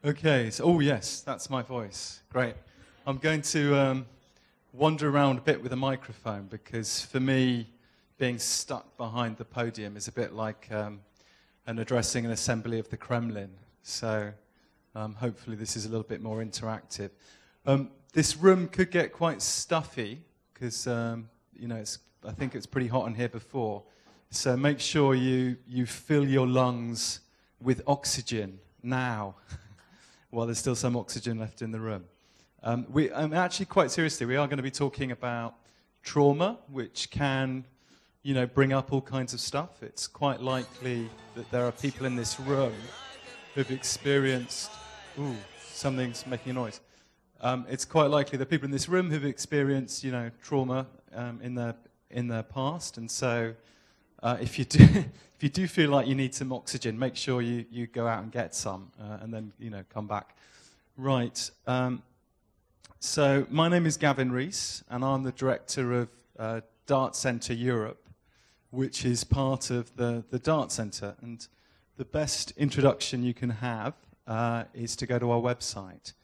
Okay, so, oh yes, that's my voice. Great. I'm going to wander around a bit with a microphone because for me, being stuck behind the podium is a bit like addressing an assembly of the Kremlin. So hopefully this is a little bit more interactive. This room could get quite stuffy because, I think it's pretty hot in here before. So make sure you fill your lungs with oxygen now. While there's still some oxygen left in the room. Actually, quite seriously, we are going to be talking about trauma, which can, bring up all kinds of stuff. It's quite likely that there are people in this room who've experienced... Ooh, something's making a noise. It's quite likely that people in this room who've experienced, trauma in their past, and so if you do feel like you need some oxygen, make sure you go out and get some, and then come back. Right. So my name is Gavin Rees, and I'm the director of Dart Centre Europe, which is part of the Dart Centre. And the best introduction you can have is to go to our website.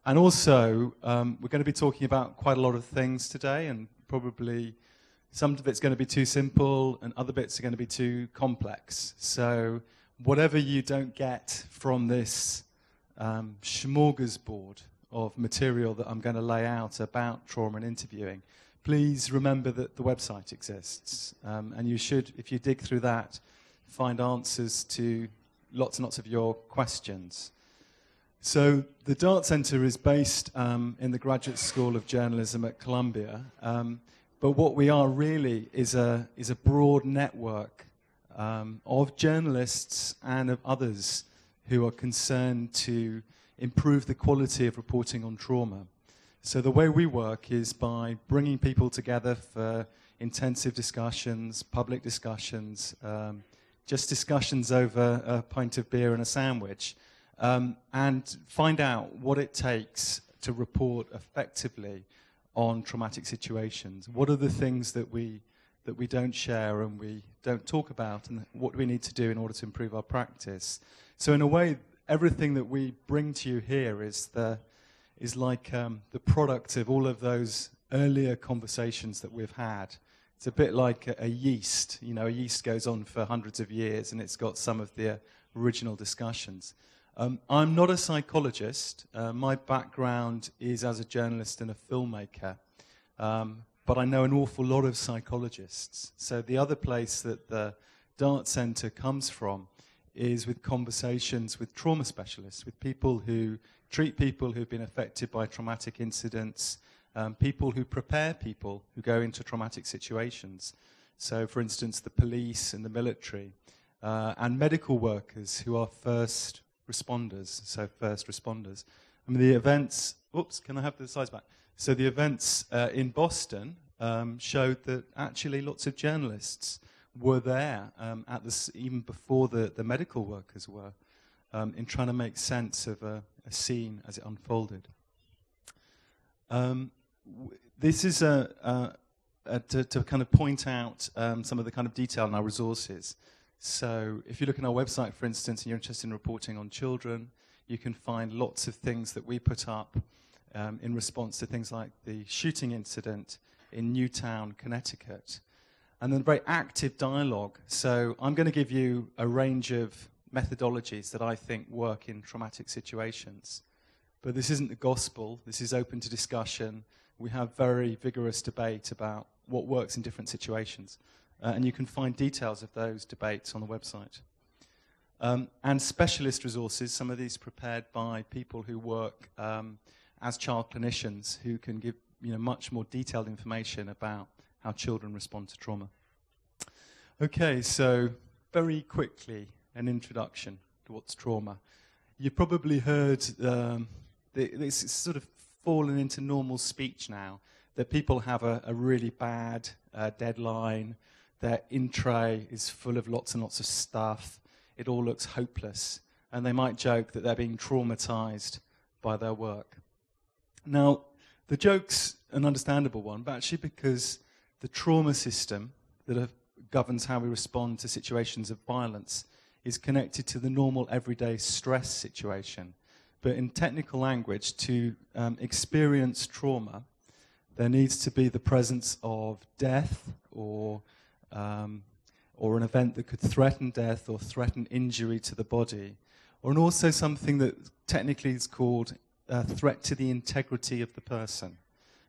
And also, we're going to be talking about quite a lot of things today, and probably some of it's going to be too simple, and other bits are going to be too complex. So whatever you don't get from this smorgasbord of material that I'm going to lay out about trauma and interviewing, please remember that the website exists. And you should, if you dig through that, find answers to lots and lots of your questions. So the Dart Centre is based in the Graduate School of Journalism at Columbia. But what we are really is a broad network of journalists and of others who are concerned to improve the quality of reporting on trauma. So the way we work is by bringing people together for intensive discussions, public discussions, just discussions over a pint of beer and a sandwich, and find out what it takes to report effectively on traumatic situations. What are the things that we don't share and we don't talk about, and what do we need to do in order to improve our practice? So in a way, everything that we bring to you here is like the product of all of those earlier conversations that we've had. It's a bit like a yeast. A yeast goes on for hundreds of years, and it's got some of the original discussions. I'm not a psychologist. My background is as a journalist and a filmmaker, but I know an awful lot of psychologists. So the other place that the Dart Centre comes from is with conversations with trauma specialists, with people who treat people who've been affected by traumatic incidents, people who prepare people who go into traumatic situations. So, for instance, the police and the military, and medical workers who are first responders. I mean, the events... Oops, can I have the slides back? So the events in Boston showed that actually lots of journalists were there even before the medical workers were, in trying to make sense of a scene as it unfolded. This is to kind of point out some of the kind of detail in our resources. So if you look at our website, for instance, and you're interested in reporting on children, you can find lots of things that we put up in response to things like the shooting incident in Newtown, Connecticut. And then very active dialogue. So I'm going to give you a range of methodologies that I think work in traumatic situations. But this isn't the gospel. This is open to discussion. We have very vigorous debate about what works in different situations. And you can find details of those debates on the website. And specialist resources, some of these prepared by people who work as child clinicians who can give much more detailed information about how children respond to trauma. Okay, so very quickly, an introduction to what's trauma. You've probably heard, it's sort of fallen into normal speech now, that people have a really bad deadline, their in-tray is full of lots and lots of stuff, it all looks hopeless, and they might joke that they're being traumatized by their work. Now, the joke's an understandable one, but actually because the trauma system that governs how we respond to situations of violence is connected to the normal everyday stress situation, but in technical language, to experience trauma, there needs to be the presence of death or an event that could threaten death or threaten injury to the body, and also something that technically is called a threat to the integrity of the person.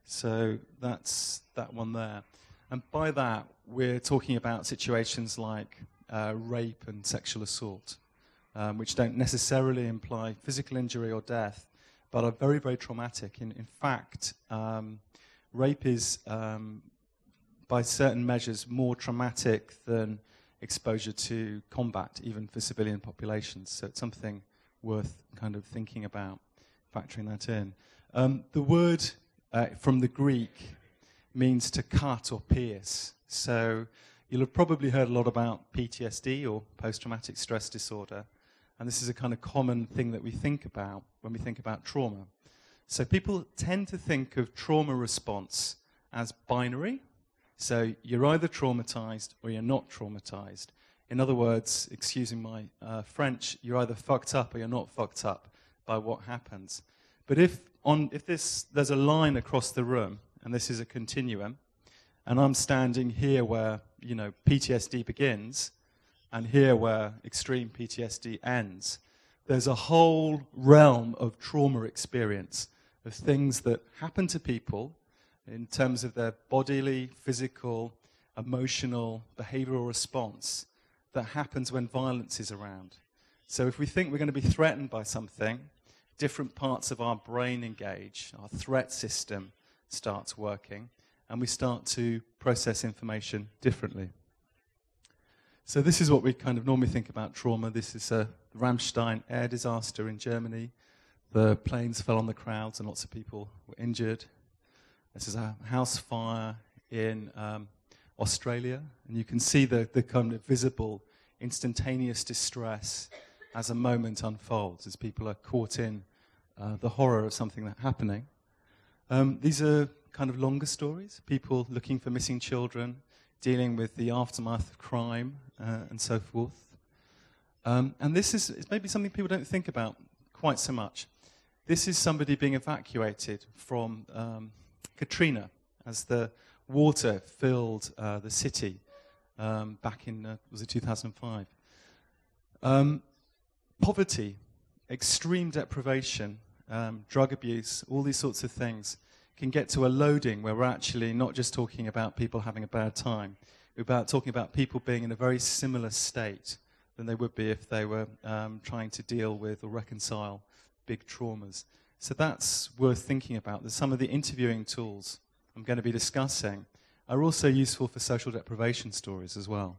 So that's that one there. And by that, we're talking about situations like rape and sexual assault, which don't necessarily imply physical injury or death, but are very, very traumatic. In fact, rape is, by certain measures, more traumatic than exposure to combat, even for civilian populations. So it's something worth kind of thinking about, factoring that in. The word from the Greek means to cut or pierce. So you'll have probably heard a lot about PTSD, or post-traumatic stress disorder. And this is a kind of common thing that we think about when we think about trauma. So people tend to think of trauma response as binary. So you're either traumatized or you're not traumatized. In other words, excusing my French, you're either fucked up or you're not fucked up by what happens. But if there's a line across the room, and this is a continuum, and I'm standing here where, PTSD begins, and here where extreme PTSD ends, there's a whole realm of trauma experience, of things that happen to people in terms of their bodily, physical, emotional, behavioral response that happens when violence is around. So if we think we're going to be threatened by something, different parts of our brain engage, our threat system starts working, and we start to process information differently. So this is what we kind of normally think about trauma. This is a Ramstein air disaster in Germany. The planes fell on the crowds and lots of people were injured. This is a house fire in Australia, and you can see the kind of visible, instantaneous distress as a moment unfolds, as people are caught in the horror of something that's happening. These are kind of longer stories, people looking for missing children, dealing with the aftermath of crime, and so forth. And this is maybe something people don't think about quite so much. This is somebody being evacuated from Katrina as the water filled the city back in, was it 2005? Poverty, extreme deprivation, drug abuse, all these sorts of things can get to a loading where we're actually not just talking about people having a bad time, we're talking about people being in a very similar state than they would be if they were trying to deal with or reconcile big traumas. So that's worth thinking about. Some of the interviewing tools I'm going to be discussing are also useful for social deprivation stories as well.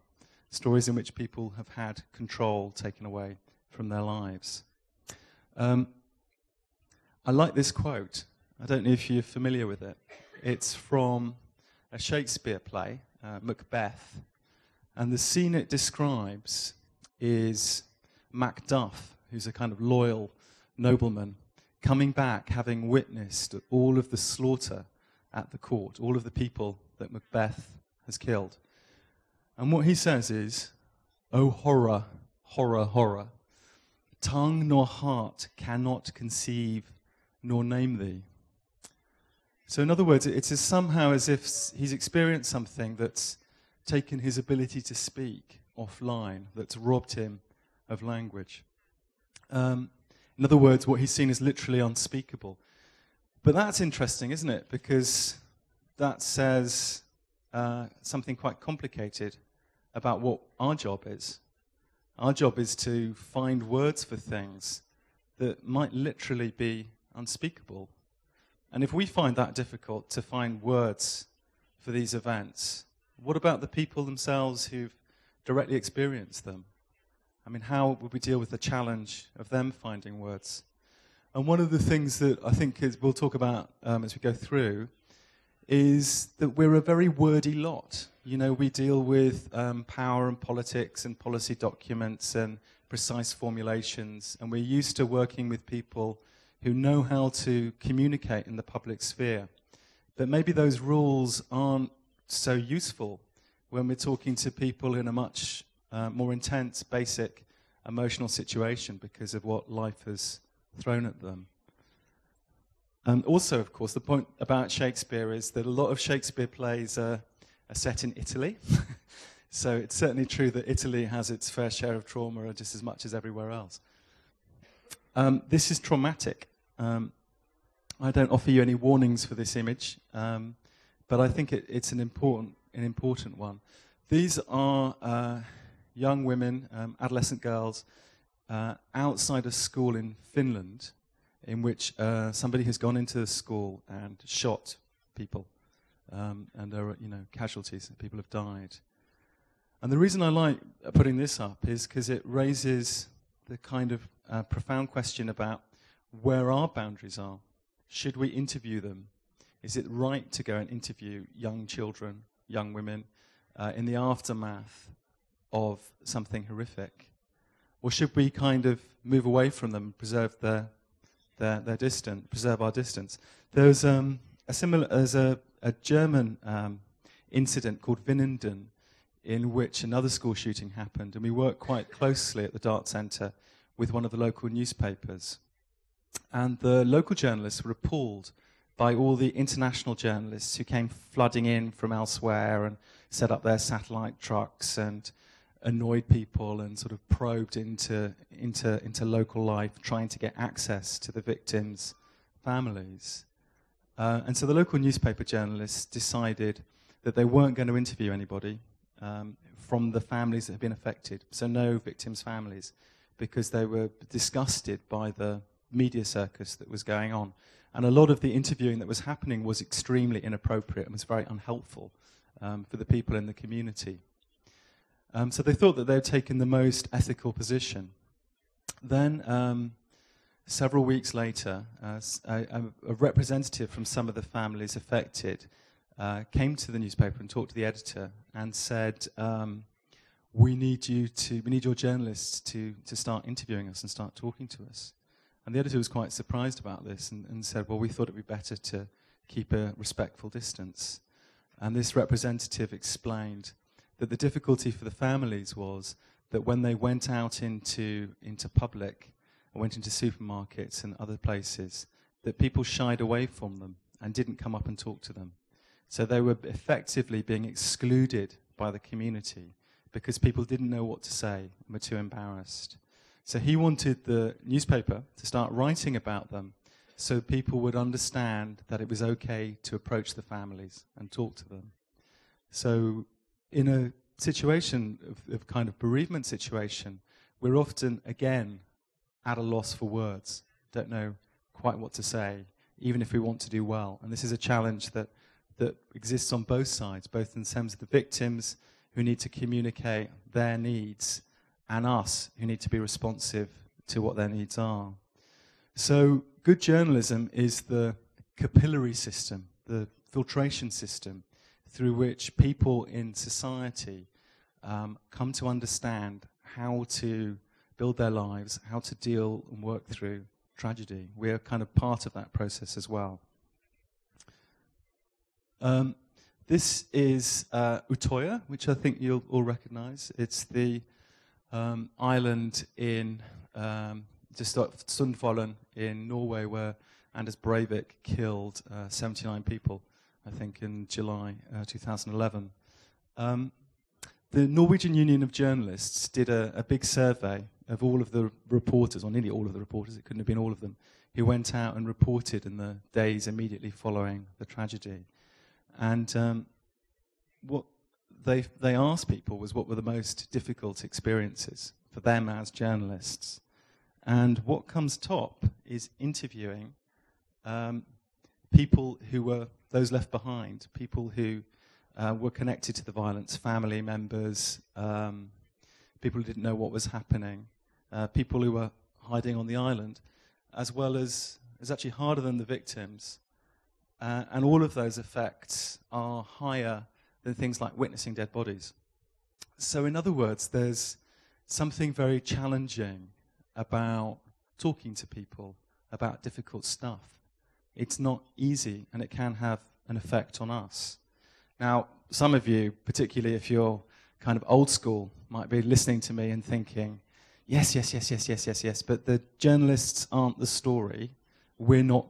Stories in which people have had control taken away from their lives. I like this quote. I don't know if you're familiar with it. It's from a Shakespeare play, Macbeth. And the scene it describes is Macduff, who's a kind of loyal nobleman, coming back having witnessed all of the slaughter at the court, all of the people that Macbeth has killed. And what he says is, "O horror, horror, horror, tongue nor heart cannot conceive nor name thee." So in other words, it's somehow as if he's experienced something that's taken his ability to speak offline, that's robbed him of language. In other words, what he's seen is literally unspeakable. But that's interesting, isn't it? Because that says something quite complicated about what our job is. Our job is to find words for things that might literally be unspeakable. And if we find that difficult to find words for these events, what about the people themselves who've directly experienced them? I mean, how would we deal with the challenge of them finding words? And one of the things that I think we'll talk about as we go through is that we're a very wordy lot. You know, we deal with power and politics and policy documents and precise formulations, and we're used to working with people who know how to communicate in the public sphere. But maybe those rules aren't so useful when we're talking to people in a much more intense, basic, emotional situation because of what life has thrown at them. Also, of course, the point about Shakespeare is that a lot of Shakespeare plays are set in Italy. So it's certainly true that Italy has its fair share of trauma just as much as everywhere else. This is traumatic. I don't offer you any warnings for this image, but I think it's an important one. These are young women, adolescent girls, outside a school in Finland, in which somebody has gone into the school and shot people, and there are, casualties. People have died. And the reason I like putting this up is because it raises the kind of profound question about where our boundaries are. Should we interview them? Is it right to go and interview young children, young women, in the aftermath of something horrific? Or should we kind of move away from them and preserve their distance, preserve our distance? There's a German incident called Winnenden, in which another school shooting happened, and we worked quite closely at the Dart Centre with one of the local newspapers. And the local journalists were appalled by all the international journalists who came flooding in from elsewhere and set up their satellite trucks and annoyed people and sort of probed into local life, trying to get access to the victims' families. And so the local newspaper journalists decided that they weren't going to interview anybody from the families that had been affected, so no victims' families, because they were disgusted by the media circus that was going on. And a lot of the interviewing that was happening was extremely inappropriate and was very unhelpful for the people in the community. So they thought that they had taken the most ethical position. Then, several weeks later, a representative from some of the families affected came to the newspaper and talked to the editor and said, we need your journalists to start interviewing us and start talking to us. And the editor was quite surprised about this and said, well, we thought it would be better to keep a respectful distance. And this representative explained that the difficulty for the families was that when they went out into public, or went into supermarkets and other places, that people shied away from them and didn't come up and talk to them. So they were effectively being excluded by the community because people didn't know what to say and were too embarrassed. So he wanted the newspaper to start writing about them so people would understand that it was okay to approach the families and talk to them. So in a situation of kind of bereavement situation, we're often, again, at a loss for words, don't know quite what to say, even if we want to do well. And this is a challenge that exists on both sides, both in terms of the victims who need to communicate their needs and us who need to be responsive to what their needs are. So good journalism is the capillary system, the filtration system through which people in society come to understand how to build their lives, how to deal and work through tragedy. We are kind of part of that process as well. This is Utoya, which I think you'll all recognize. It's the island in just off Sundvolden in Norway where Anders Breivik killed 79 people, I think, in July 2011. The Norwegian Union of Journalists did a big survey of all of the reporters, or nearly all of the reporters, it couldn't have been all of them, who went out and reported in the days immediately following the tragedy. And what they asked people was what were the most difficult experiences for them as journalists. And what comes top is interviewing people who were those left behind, people who were connected to the violence, family members, people who didn't know what was happening, people who were hiding on the island, as well as, it's actually harder than the victims. And all of those effects are higher than things like witnessing dead bodies. So in other words, there's something very challenging about talking to people about difficult stuff. It's not easy, and it can have an effect on us. Now, some of you, particularly if you're kind of old school, might be listening to me and thinking, yes, yes, yes, yes, yes, yes, yes, but the journalists aren't the story. We're not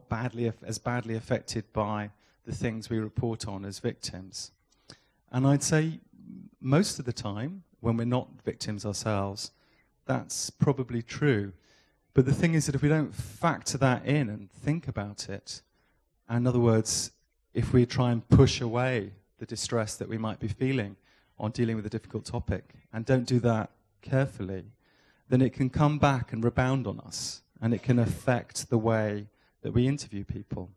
as badly affected by the things we report on as victims. And I'd say most of the time, when we're not victims ourselves, that's probably true. But the thing is that if we don't factor that in and think about it, and in other words, if we try and push away the distress that we might be feeling on dealing with a difficult topic, and don't do that carefully, then it can come back and rebound on us, and it can affect the way that we interview people.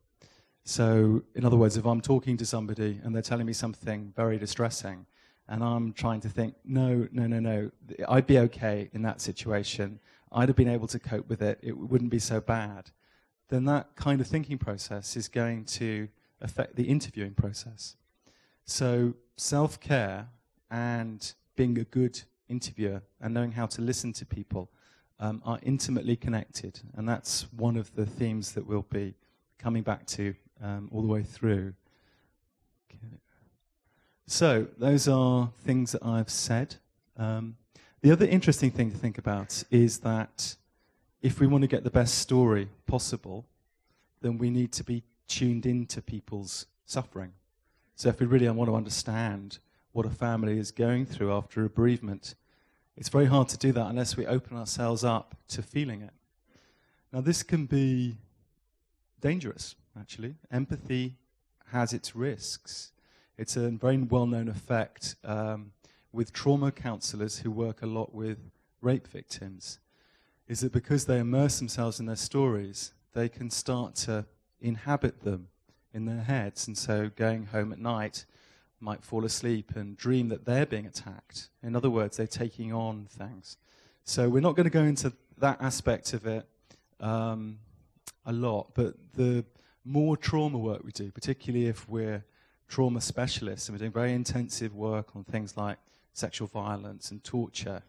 So, in other words, if I'm talking to somebody and they're telling me something very distressing, and I'm trying to think, no, I'd be okay in that situation, I'd have been able to cope with it, it wouldn't be so bad, then that kind of thinking process is going to affect the interviewing process. So self-care and being a good interviewer and knowing how to listen to people are intimately connected, and that's one of the themes that we'll be coming back to all the way through. Okay. So those are things that I've said. The other interesting thing to think about is that if we want to get the best story possible, then we need to be tuned into people's suffering. So if we really want to understand what a family is going through after a bereavement, it's very hard to do that unless we open ourselves up to feeling it. Now, this can be dangerous, actually. Empathy has its risks. It's a very well-known effect with trauma counselors who work a lot with rape victims, is that because they immerse themselves in their stories, they can start to inhabit them in their heads. And so going home at night, might fall asleep and dream that they're being attacked. In other words, they're taking on things. So we're not going to go into that aspect of it a lot, but the more trauma work we do, particularly if we're trauma specialists and we're doing very intensive work on things like sexual violence and torture,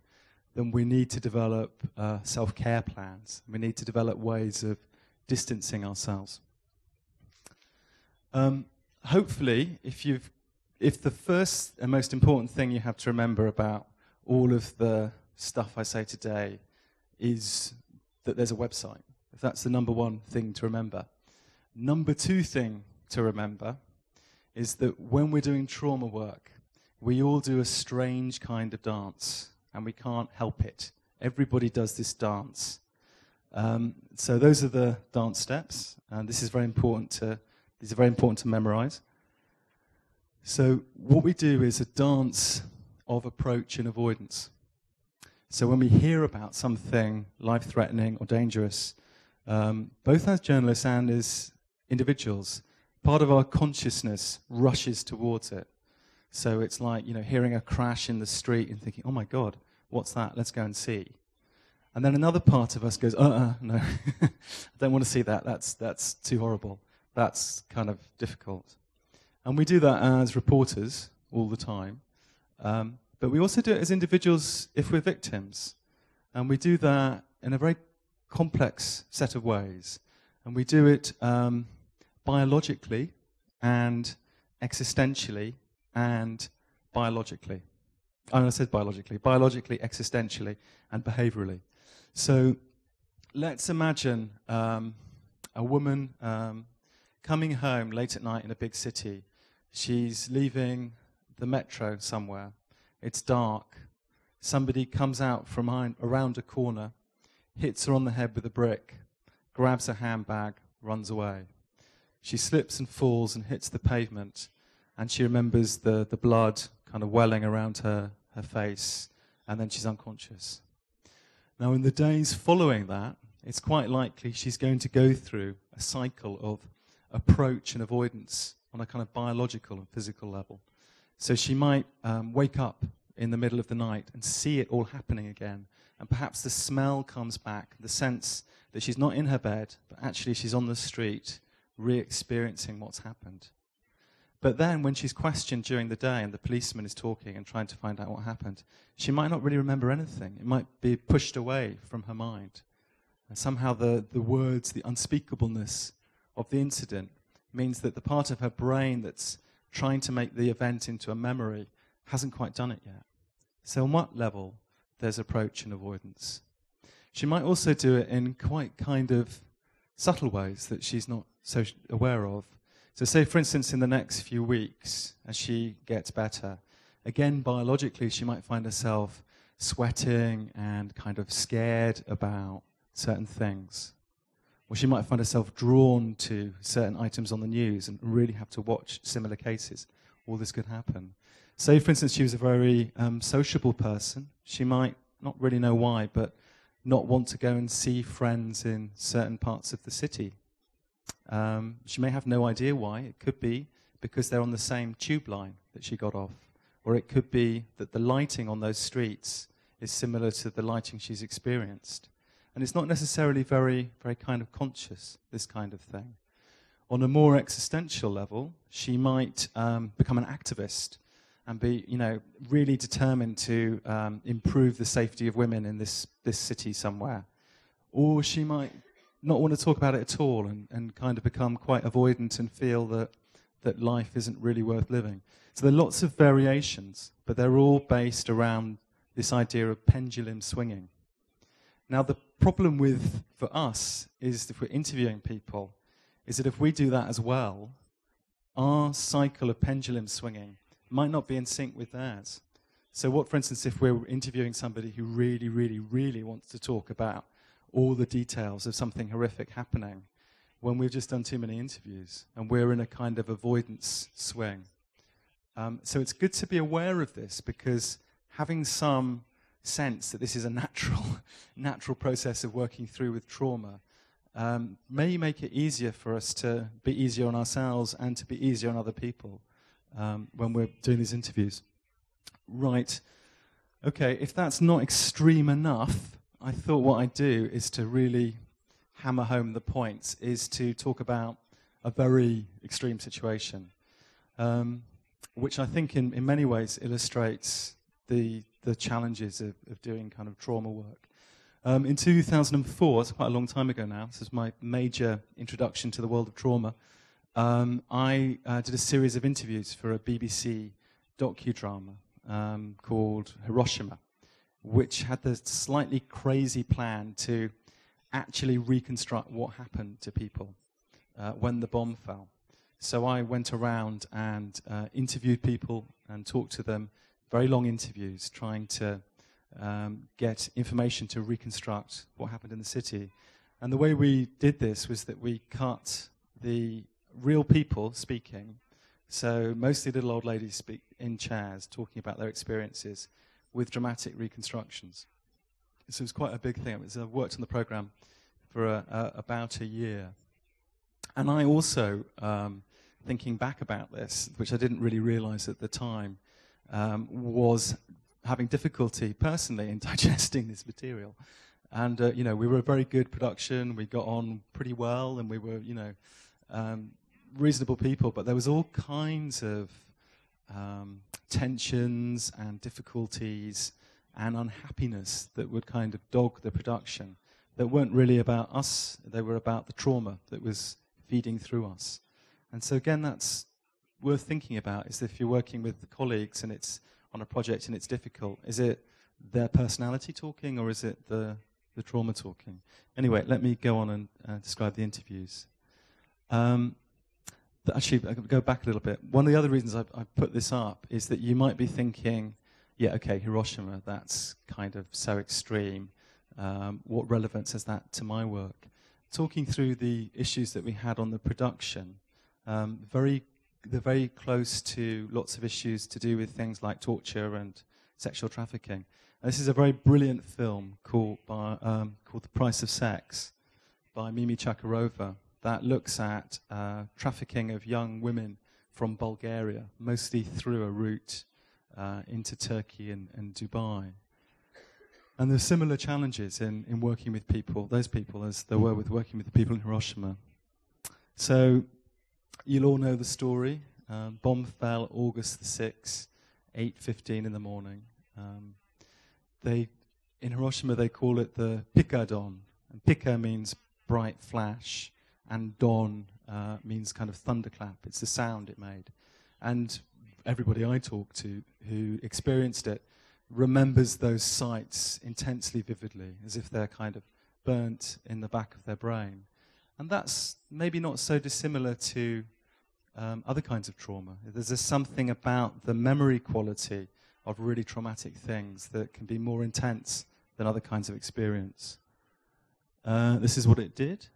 then we need to develop self-care plans. We need to develop ways of distancing ourselves. Hopefully, if the first and most important thing you have to remember about all of the stuff I say today is that there's a website, if that's the number one thing to remember. Number two thing to remember is that when we're doing trauma work, we all do a strange kind of dance, and we can't help it. Everybody does this dance. So those are the dance steps, and these are very important to memorize. So what we do is a dance of approach and avoidance. So when we hear about something life-threatening or dangerous, both as journalists and as individuals, part of our consciousness rushes towards it. So it's like, hearing a crash in the street and thinking, oh my God, what's that? Let's go and see. And then another part of us goes, no, I don't want to see that. That's too horrible. That's kind of difficult. And we do that as reporters all the time. But we also do it as individuals if we're victims. And we do that in a very complex set of ways. And we do it biologically and existentially and biologically. I said biologically, existentially, and behaviorally. So let's imagine a woman coming home late at night in a big city. She's leaving the metro somewhere. It's dark. Somebody comes out from around a corner, hits her on the head with a brick, grabs her handbag, runs away. She slips and falls and hits the pavement, and she remembers the blood kind of welling around her face, and then she's unconscious. Now, in the days following that, it's quite likely she's going to go through a cycle of approach and avoidance on a kind of biological and physical level. So she might wake up in the middle of the night and see it all happening again, and perhaps the smell comes back, the sense that she's not in her bed, but actually she's on the street re-experiencing what's happened. But then when she's questioned during the day and the policeman is talking and trying to find out what happened, she might not really remember anything. It might be pushed away from her mind. And somehow the words, the unspeakableness of the incident means that the part of her brain that's trying to make the event into a memory hasn't quite done it yet. So on what level there's approach and avoidance? She might also do it in quite kind of subtle ways that she's not so aware of. So say, for instance, in the next few weeks, as she gets better, again, biologically, she might find herself sweating and kind of scared about certain things. Or she might find herself drawn to certain items on the news and really have to watch similar cases. All this could happen. Say, for instance, she was a very sociable person. She might not really know why, but not want to go and see friends in certain parts of the city. She may have no idea why. It could be because they're on the same tube line that she got off. Or it could be that the lighting on those streets is similar to the lighting she's experienced. And it's not necessarily very, very kind of conscious, this kind of thing. On a more existential level, she might become an activist and be, really determined to improve the safety of women in this city somewhere. Or she might not want to talk about it at all and kind of become quite avoidant and feel that life isn't really worth living. So there are lots of variations, but they're all based around this idea of pendulum swinging. Now, the problem for us is if we're interviewing people, is that if we do that as well, our cycle of pendulum swinging might not be in sync with theirs. So what, for instance, if we're interviewing somebody who really, really, really wants to talk about all the details of something horrific happening when we've just done too many interviews and we're in a kind of avoidance swing. So it's good to be aware of this, because having some sense that this is a natural process of working through with trauma may make it easier for us to be easier on ourselves and to be easier on other people when we're doing these interviews. Right. Okay, if that's not extreme enough, I thought what I'd do is to really hammer home the points, is to talk about a very extreme situation, which I think in many ways illustrates the challenges of doing kind of trauma work. In 2004, it's quite a long time ago now, this is my major introduction to the world of trauma, I did a series of interviews for a BBC docudrama called Hiroshima, which had the slightly crazy plan to actually reconstruct what happened to people when the bomb fell. So I went around and interviewed people and talked to them, very long interviews, trying to get information to reconstruct what happened in the city. And the way we did this was that we cut the real people speaking, so mostly little old ladies speak in chairs, talking about their experiences, with dramatic reconstructions. So it was quite a big thing. I worked on the program for about a year. And I also, thinking back about this, which I didn't really realize at the time, was having difficulty personally in digesting this material. And, we were a very good production. We got on pretty well, and we were, reasonable people. But there was all kinds of tensions and difficulties and unhappiness that would kind of dog the production, that weren't really about us. They were about the trauma that was feeding through us. And so again, that's worth thinking about, is if you're working with colleagues and it's on a project and it's difficult, is it their personality talking, or is it the trauma talking? Anyway, let me go on and describe the interviews. Actually, I'll go back a little bit. One of the other reasons I've put this up is that you might be thinking, yeah, okay, Hiroshima, that's kind of so extreme. What relevance has that to my work? Talking through the issues that we had on the production, they're very close to lots of issues to do with things like torture and sexual trafficking. And this is a very brilliant film called The Price of Sex by Mimi Chakarova that looks at trafficking of young women from Bulgaria, mostly through a route into Turkey and Dubai. And there's similar challenges in working with those people, as there were with working with the people in Hiroshima. So you'll all know the story. Bomb fell August the 6th, 8:15 in the morning. In Hiroshima, they call it the Pika Dawn. And Pika means bright flash, and dawn means kind of thunderclap. It's the sound it made. And everybody I talked to who experienced it remembers those sights intensely vividly, as if they're kind of burnt in the back of their brain. And that's maybe not so dissimilar to other kinds of trauma. There's something about the memory quality of really traumatic things that can be more intense than other kinds of experience. This is what it did.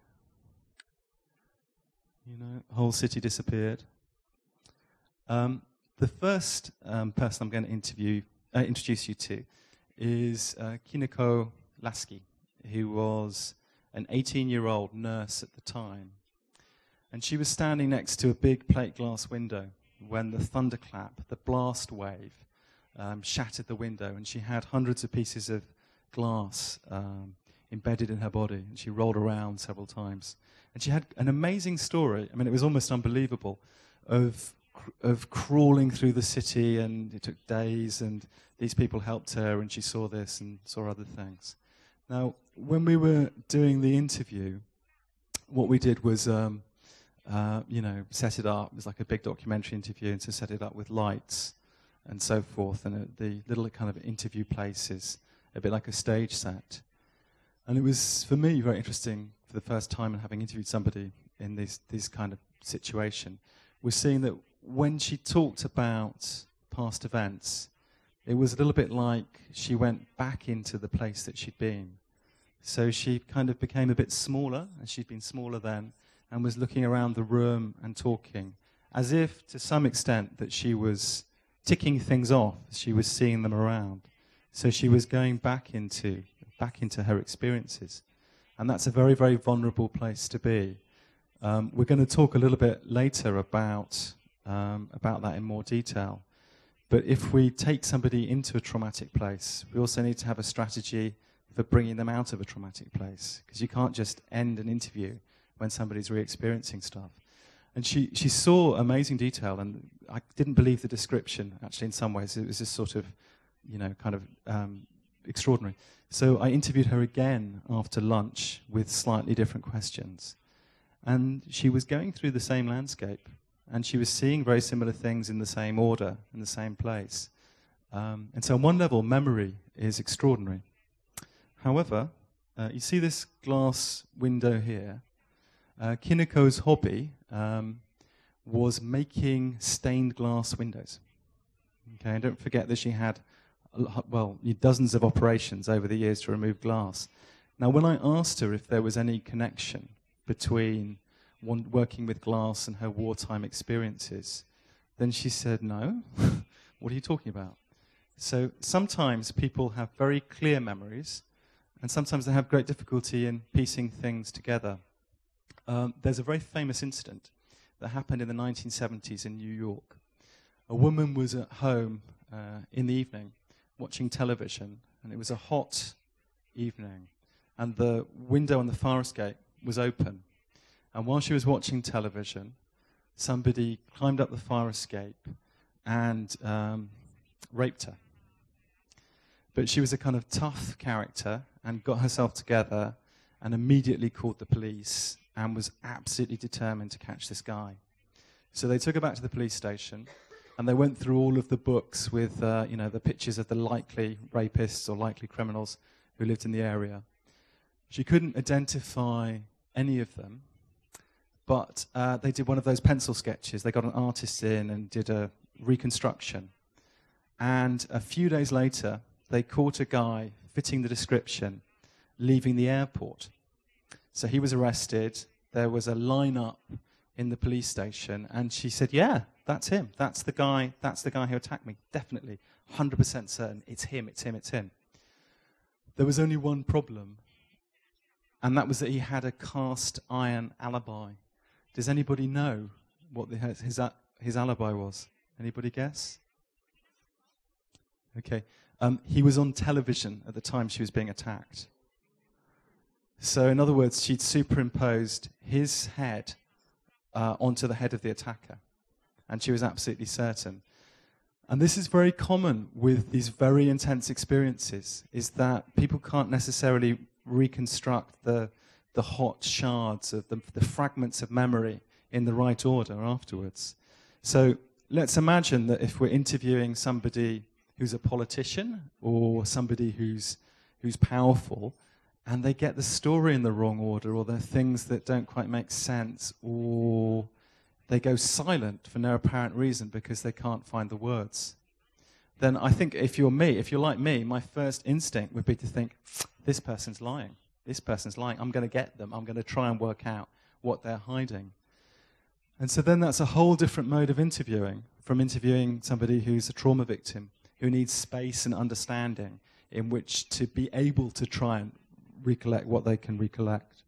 You know, whole city disappeared. The first person I'm going to introduce you to is Kineko Lasky, who was an 18-year-old nurse at the time. And she was standing next to a big plate glass window when the thunderclap, the blast wave, shattered the window, and she had hundreds of pieces of glass embedded in her body, and she rolled around several times. And she had an amazing story. I mean, it was almost unbelievable, of crawling through the city, and it took days, and these people helped her, and she saw this and saw other things. Now, when we were doing the interview, what we did was, set it up. It was like a big documentary interview, and to set it up with lights and so forth, and the little kind of interview place is a bit like a stage set. And it was, for me, very interesting for the first time, and having interviewed somebody in this kind of situation, was seeing that when she talked about past events, it was a little bit like she went back into the place that she'd been. So she kind of became a bit smaller, and she'd been smaller then, and was looking around the room and talking, as if, to some extent, that she was ticking things off, she was seeing them around. So she was going back into her experiences. And that's a very, very vulnerable place to be. We're going to talk a little bit later about that in more detail. But if we take somebody into a traumatic place, we also need to have a strategy for bringing them out of a traumatic place, because you can't just end an interview when somebody's re-experiencing stuff. And she saw amazing detail, and I didn't believe the description, actually, in some ways. It was just sort of, kind of extraordinary. So I interviewed her again after lunch with slightly different questions. And she was going through the same landscape, and she was seeing very similar things in the same order, in the same place. And so on one level, memory is extraordinary. However, you see this glass window here. Kineko's hobby was making stained glass windows. Okay, and don't forget that she had, dozens of operations over the years to remove glass. Now, when I asked her if there was any connection between working with glass and her wartime experiences, then she said, no. What are you talking about? So sometimes people have very clear memories, and sometimes they have great difficulty in piecing things together. There's a very famous incident that happened in the 1970s in New York. A woman was at home in the evening watching television, and it was a hot evening, and the window on the fire escape was open. And while she was watching television, somebody climbed up the fire escape and raped her. But she was a kind of tough character and got herself together and immediately called the police and was absolutely determined to catch this guy. So they took her back to the police station, and they went through all of the books with the pictures of the likely rapists or likely criminals who lived in the area. She couldn't identify any of them, but they did one of those pencil sketches. They got an artist in and did a reconstruction. And a few days later, they caught a guy fitting the description leaving the airport. So he was arrested. There was a line-up in the police station, and she said, yeah, that's him. That's the guy who attacked me. Definitely, 100% certain. It's him, it's him, it's him. There was only one problem, and that was that he had a cast iron alibi. Does anybody know what his alibi was? Anybody guess? Okay. He was on television at the time she was being attacked. So in other words, she'd superimposed his head onto the head of the attacker. And she was absolutely certain. And this is very common with these very intense experiences, is that people can't necessarily reconstruct the hot shards of the fragments of memory in the right order afterwards. So let's imagine that if we're interviewing somebody who's a politician or somebody who's powerful, and they get the story in the wrong order, or there are things that don't quite make sense, or they go silent for no apparent reason because they can't find the words. Then I think if you're like me, my first instinct would be to think, this person's lying. This person's lying. I'm going to get them. I'm going to try and work out what they're hiding. And so then that's a whole different mode of interviewing, from interviewing somebody who's a trauma victim, who needs space and understanding in which to be able to try and recollect what they can recollect.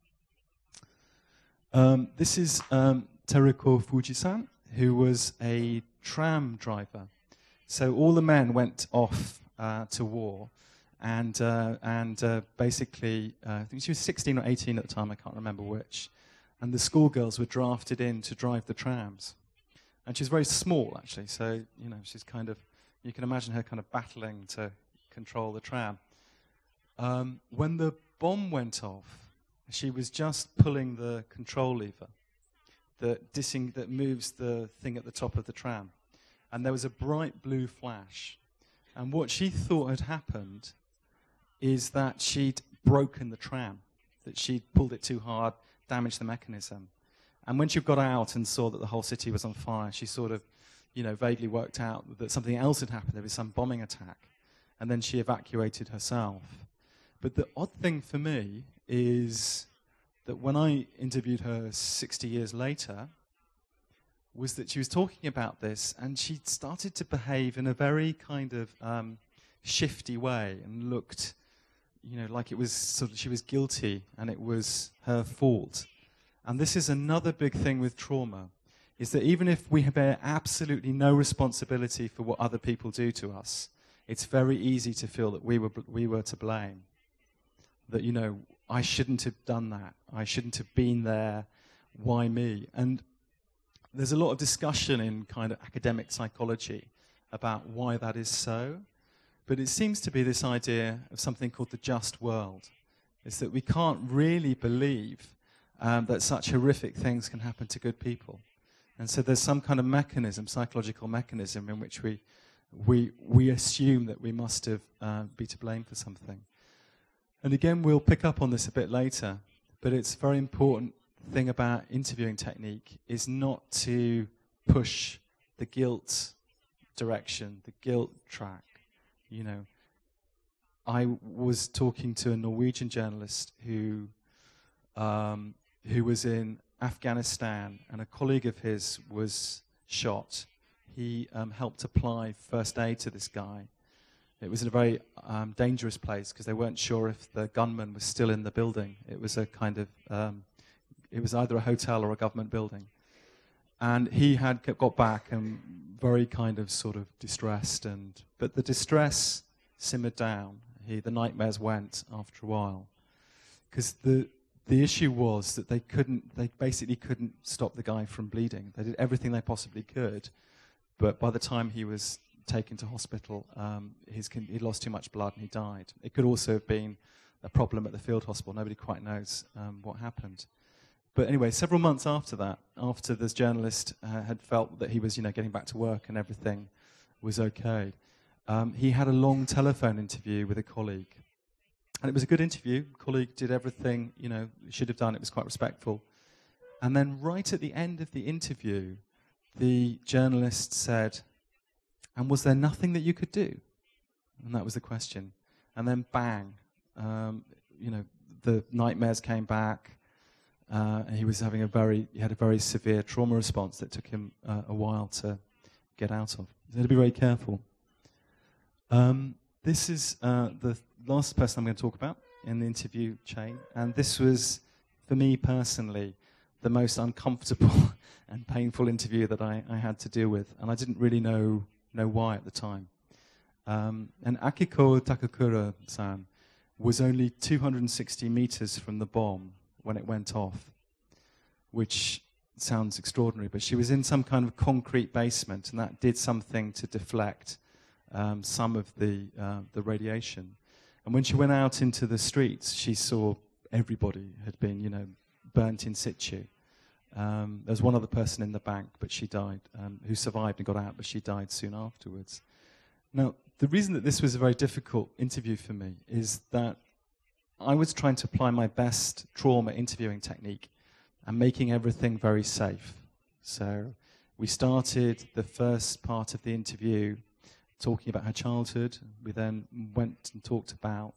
This is Teruko Fujisan, who was a tram driver. So all the men went off to war, and basically, I think she was 16 or 18 at the time, I can't remember which, and the schoolgirls were drafted in to drive the trams. And she's very small, actually, so, you know, she's kind of, you can imagine her kind of battling to control the tram. When the bomb went off, she was just pulling the control lever that moves the thing at the top of the tram. And there was a bright blue flash. And what she thought had happened is that she'd broken the tram, that she'd pulled it too hard, damaged the mechanism. And when she got out and saw that the whole city was on fire, she sort of, you know, vaguely worked out that something else had happened. There was some bombing attack. And then she evacuated herself. But the odd thing for me is that when I interviewed her 60 years later, was that she was talking about this, and she started to behave in a very kind of shifty way, and looked, you know, like it was sort of, she was guilty and it was her fault. And this is another big thing with trauma, is that even if we bear absolutely no responsibility for what other people do to us, it's very easy to feel that we were to blame. That, you know, I shouldn't have done that. I shouldn't have been there. Why me? And there's a lot of discussion in kind of academic psychology about why that is so. But it seems to be this idea of something called the just world. It's that we can't really believe that such horrific things can happen to good people. And so there's some kind of mechanism, psychological mechanism, in which we assume that we must have be to blame for something. And again, we'll pick up on this a bit later, but it's a very important thing about interviewing technique is not to push the guilt direction, the guilt track. You know, I was talking to a Norwegian journalist who was in Afghanistan, and a colleague of his was shot. He helped apply first aid to this guy. It was in a very dangerous place because they weren't sure if the gunman was still in the building. It was a kind of, it was either a hotel or a government building. And he had got back and very kind of sort of distressed, but the distress simmered down. The nightmares went after a while. Because the issue was that they basically couldn't stop the guy from bleeding. They did everything they possibly could, but by the time he was taken to hospital, he lost too much blood and he died. It could also have been a problem at the field hospital. Nobody quite knows what happened. But anyway, several months after that, after this journalist had felt that he was, you know, getting back to work and everything was okay, he had a long telephone interview with a colleague. And it was a good interview. The colleague did everything, you know, should have done. It was quite respectful. And then right at the end of the interview, the journalist said, "And was there nothing that you could do?" And that was the question. And then bang, you know, the nightmares came back. And he had a very severe trauma response that took him a while to get out of. So you had to be very careful. This is the last person I'm going to talk about in the interview chain. And this was, for me personally, the most uncomfortable and painful interview that I had to deal with. And I didn't really know why at the time. And Akiko Takakura Sam was only 260 meters from the bomb when it went off, which sounds extraordinary, but she was in some kind of concrete basement, and that did something to deflect some of the radiation. And when she went out into the streets, she saw everybody had been, you know, burnt in situ. There was one other person in the bank, but she died, who survived and got out, but she died soon afterwards. Now, the reason that this was a very difficult interview for me is that I was trying to apply my best trauma interviewing technique and making everything very safe. So we started the first part of the interview talking about her childhood. We then went and talked about,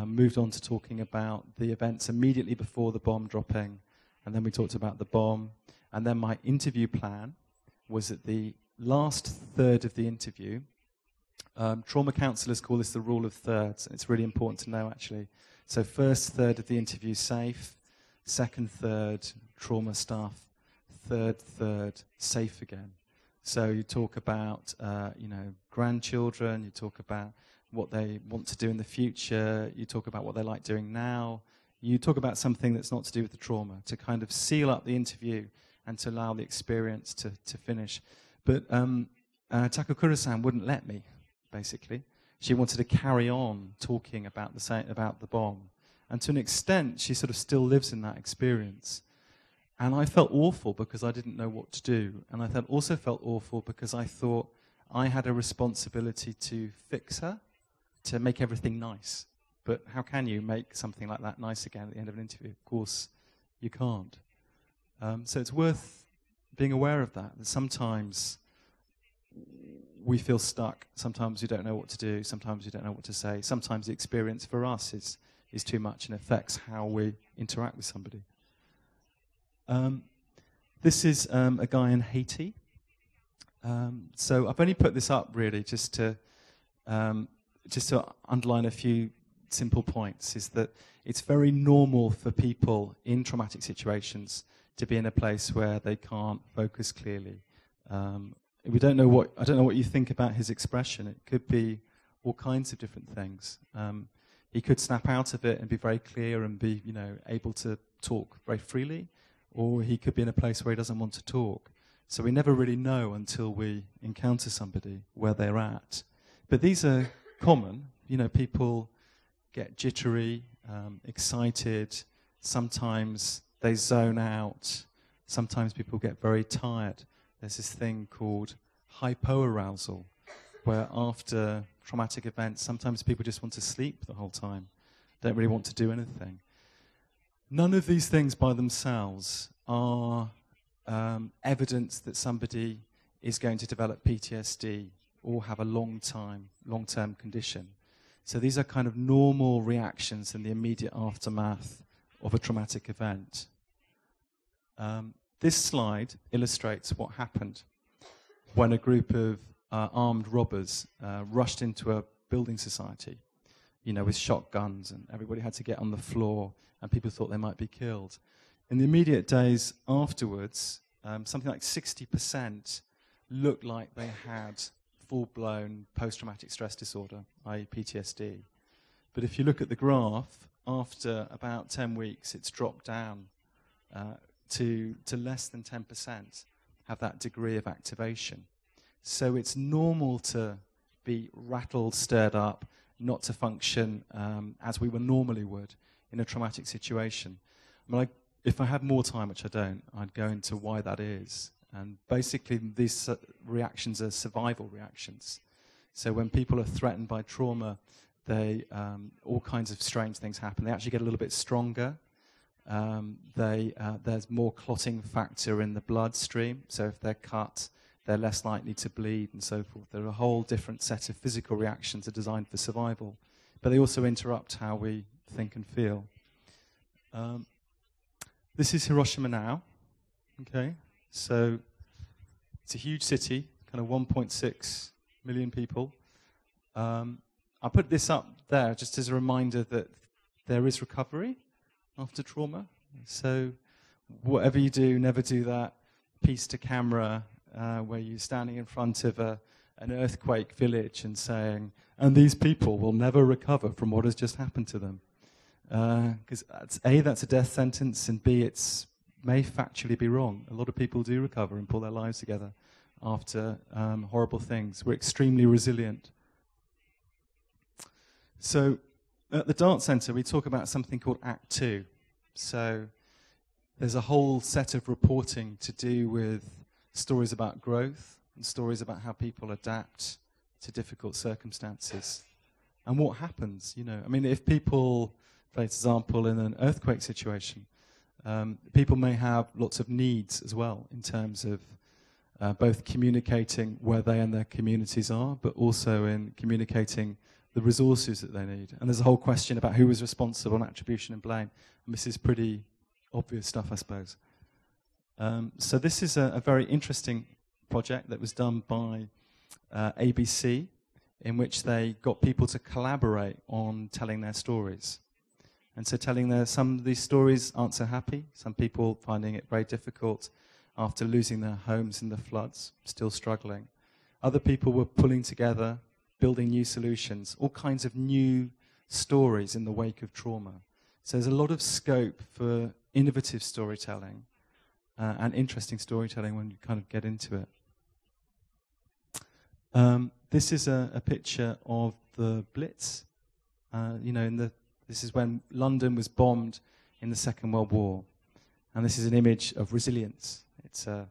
moved on to talking about the events immediately before the bomb dropping, and then we talked about the bomb. And then my interview plan was at the last third of the interview. Trauma counsellors call this the rule of thirds, and it's really important to know, actually. So first third of the interview, safe. Second third, trauma stuff. Third third, safe again. So you talk about, grandchildren. You talk about what they want to do in the future. You talk about what they like doing now. You talk about something that's not to do with the trauma, to kind of seal up the interview and to allow the experience to finish. But Takakura Sam wouldn't let me, basically. She wanted to carry on talking about the bomb. And to an extent, she sort of still lives in that experience. And I felt awful because I didn't know what to do. And I also felt awful because I thought I had a responsibility to fix her, to make everything nice. But how can you make something like that nice again at the end of an interview? Of course, you can't. So it's worth being aware of that sometimes we feel stuck. Sometimes we don't know what to do. Sometimes we don't know what to say. Sometimes the experience for us is too much and affects how we interact with somebody. This is a guy in Haiti. So I've only put this up really just to underline a few simple points. Is that it's very normal for people in traumatic situations to be in a place where they can't focus clearly. I don't know what you think about his expression. It could be all kinds of different things. He could snap out of it and be very clear and be, able to talk very freely, or he could be in a place where he doesn't want to talk. So we never really know until we encounter somebody where they're at. But these are common. People get jittery, excited. Sometimes they zone out. Sometimes people get very tired. There's this thing called hypoarousal, where after traumatic events, sometimes people just want to sleep the whole time, don't really want to do anything. None of these things by themselves are evidence that somebody is going to develop PTSD or have a long-term condition. So these are kind of normal reactions in the immediate aftermath of a traumatic event. This slide illustrates what happened when a group of armed robbers rushed into a building society, with shotguns, and everybody had to get on the floor, and people thought they might be killed. In the immediate days afterwards, something like 60% looked like they had full-blown post-traumatic stress disorder, i.e. PTSD. But if you look at the graph, after about 10 weeks, it's dropped down to less than 10% have that degree of activation. So it's normal to be rattled, stirred up, not to function as we normally would in a traumatic situation. If I had more time, which I don't, I'd go into why that is. And basically, these reactions are survival reactions. So when people are threatened by trauma, all kinds of strange things happen. They actually get a little bit stronger. There's more clotting factor in the bloodstream. So if they're cut, they're less likely to bleed and so forth. There are a whole different set of physical reactions that are designed for survival. But they also interrupt how we think and feel. This is Hiroshima now. Okay. So it's a huge city, kind of 1.6 million people. I put this up there just as a reminder that there is recovery after trauma. So whatever you do, never do that piece to camera where you're standing in front of an earthquake village and saying, and these people will never recover from what has just happened to them. Because A, that's a death sentence, and B, it may factually be wrong. A lot of people do recover and pull their lives together after horrible things. We're extremely resilient. So at the Dart Centre, we talk about something called Act 2. So there's a whole set of reporting to do with stories about growth and stories about how people adapt to difficult circumstances. And what happens, you know? I mean, if people, for example, in an earthquake situation, people may have lots of needs as well in terms of both communicating where they and their communities are, but also in communicating the resources that they need. And there's a whole question about who is responsible and attribution and blame. And this is pretty obvious stuff, I suppose. So this is a very interesting project that was done by ABC, in which they got people to collaborate on telling their stories. And so some of these stories aren't so happy. Some people finding it very difficult after losing their homes in the floods, still struggling. Other people were pulling together, building new solutions, all kinds of new stories in the wake of trauma. So there's a lot of scope for innovative storytelling and interesting storytelling when you kind of get into it. This is a picture of the Blitz. This is when London was bombed in the Second World War. And this is an image of resilience. It's a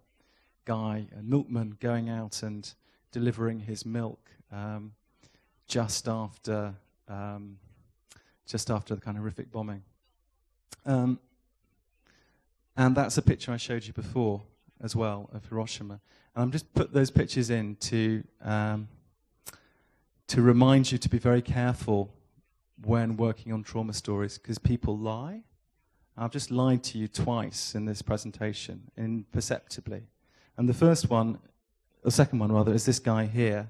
guy, a milkman, going out and delivering his milk just after the kind of horrific bombing. And that's a picture I showed you before as well of Hiroshima. And I'm just put those pictures in to remind you to be very careful when working on trauma stories, because people lie. I've just lied to you twice in this presentation, imperceptibly. And the second one rather, is this guy here.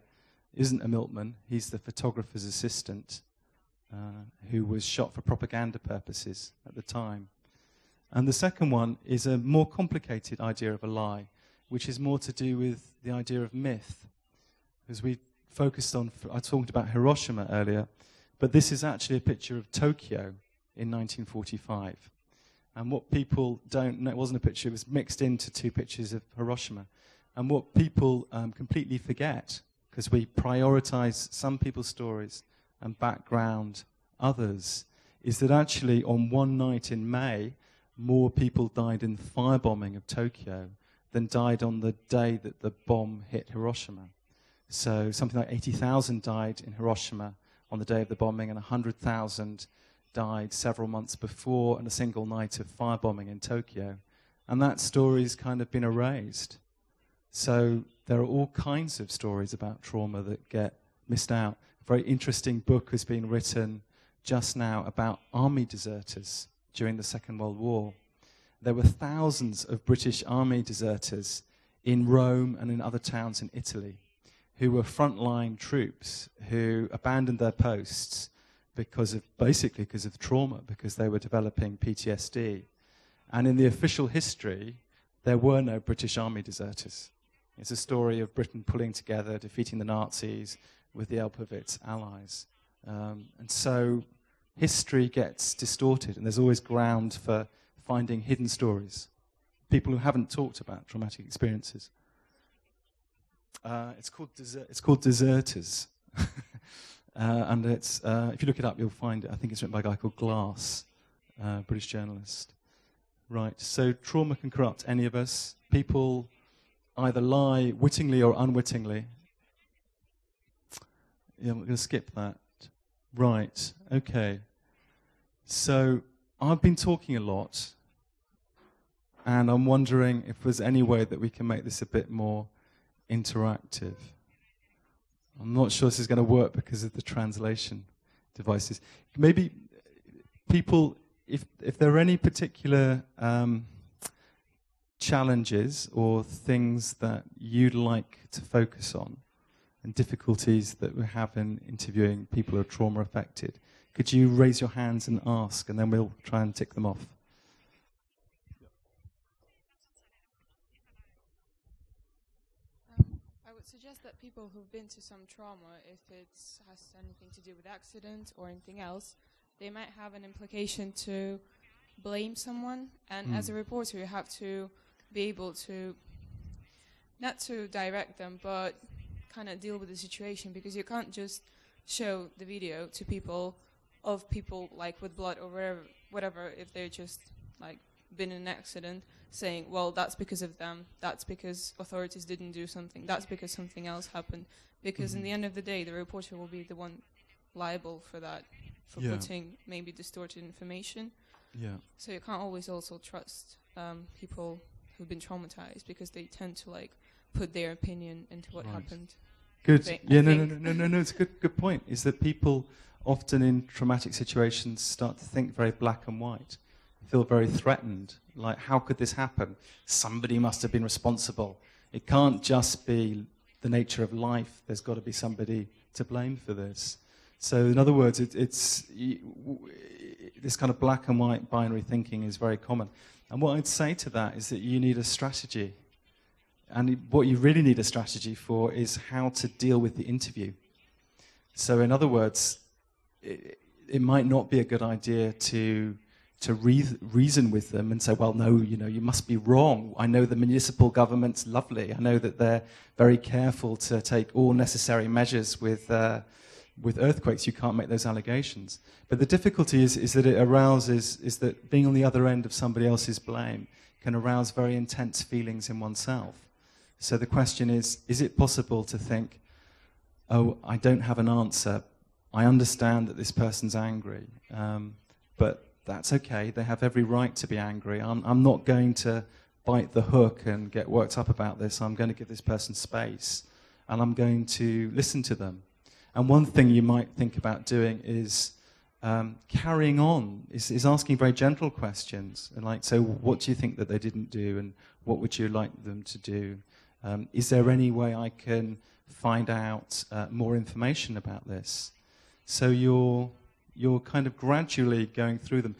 Isn't a milkman. He's the photographer's assistant who was shot for propaganda purposes at the time. And the second one is a more complicated idea of a lie, which is more to do with the idea of myth. Because I talked about Hiroshima earlier, but this is actually a picture of Tokyo in 1945. And what people don't know, it wasn't a picture, it was mixed into two pictures of Hiroshima. And what people completely forget, because we prioritize some people's stories and background others, is that actually on one night in May, more people died in the firebombing of Tokyo than died on the day that the bomb hit Hiroshima. So something like 80,000 died in Hiroshima on the day of the bombing, and 100,000 died several months before on a single night of firebombing in Tokyo. And that story's kind of been erased. So there are all kinds of stories about trauma that get missed out. A very interesting book has been written just now about army deserters during the Second World War. There were thousands of British army deserters in Rome and in other towns in Italy who were frontline troops who abandoned their posts because of trauma, because they were developing PTSD. And in the official history, there were no British army deserters. It's a story of Britain pulling together, defeating the Nazis with the help of its allies. And so history gets distorted, and there's always ground for finding hidden stories, people who haven't talked about traumatic experiences. It's called Deserters. And it's if you look it up, you'll find it. I think it's written by a guy called Glass, British journalist. Right, so trauma can corrupt any of us. People either lie wittingly or unwittingly. Yeah, I'm going to skip that. Right, okay. So I've been talking a lot, and I'm wondering if there's any way that we can make this a bit more interactive. I'm not sure this is going to work because of the translation devices. Maybe people, if there are any particular challenges or things that you'd like to focus on and difficulties that we have in interviewing people who are trauma affected, could you raise your hands and ask, and then we'll try and tick them off. I would suggest that people who've been to some trauma, if it has anything to do with accident or anything else, they might have an implication to blame someone. And as a reporter, you have to be able to, not to direct them, but kind of deal with the situation, because you can't just show the video to people of people like with blood or whatever if they're just like been in an accident saying, well, that's because of them, that's because authorities didn't do something, that's because something else happened. Because in the end of the day, the reporter will be the one liable for that, for putting maybe distorted information. Yeah. So you can't always also trust people who've been traumatized, because they tend to like put their opinion into what happened. Good. No. It's a good point. Is that people often in traumatic situations start to think very black and white, feel very threatened. Like, how could this happen? Somebody must have been responsible. It can't just be the nature of life. There's got to be somebody to blame for this. So, in other words, it's this kind of black and white binary thinking is very common. And what I'd say to that is that you need a strategy. And what you really need a strategy for is how to deal with the interview. So, in other words, it might not be a good idea to reason with them and say, well, no, you must be wrong. I know the municipal government's lovely. I know that they're very careful to take all necessary measures with earthquakes. You can't make those allegations. But the difficulty is that it arouses, is that being on the other end of somebody else's blame can arouse very intense feelings in oneself. So the question is it possible to think, oh, I don't have an answer. I understand that this person's angry, but that's okay. They have every right to be angry. I'm not going to bite the hook and get worked up about this. I'm going to give this person space, and I'm going to listen to them. And one thing you might think about doing is carrying on, is asking very gentle questions. And like, so what do you think that they didn't do, and what would you like them to do? Is there any way I can find out more information about this? So you're kind of gradually going through them.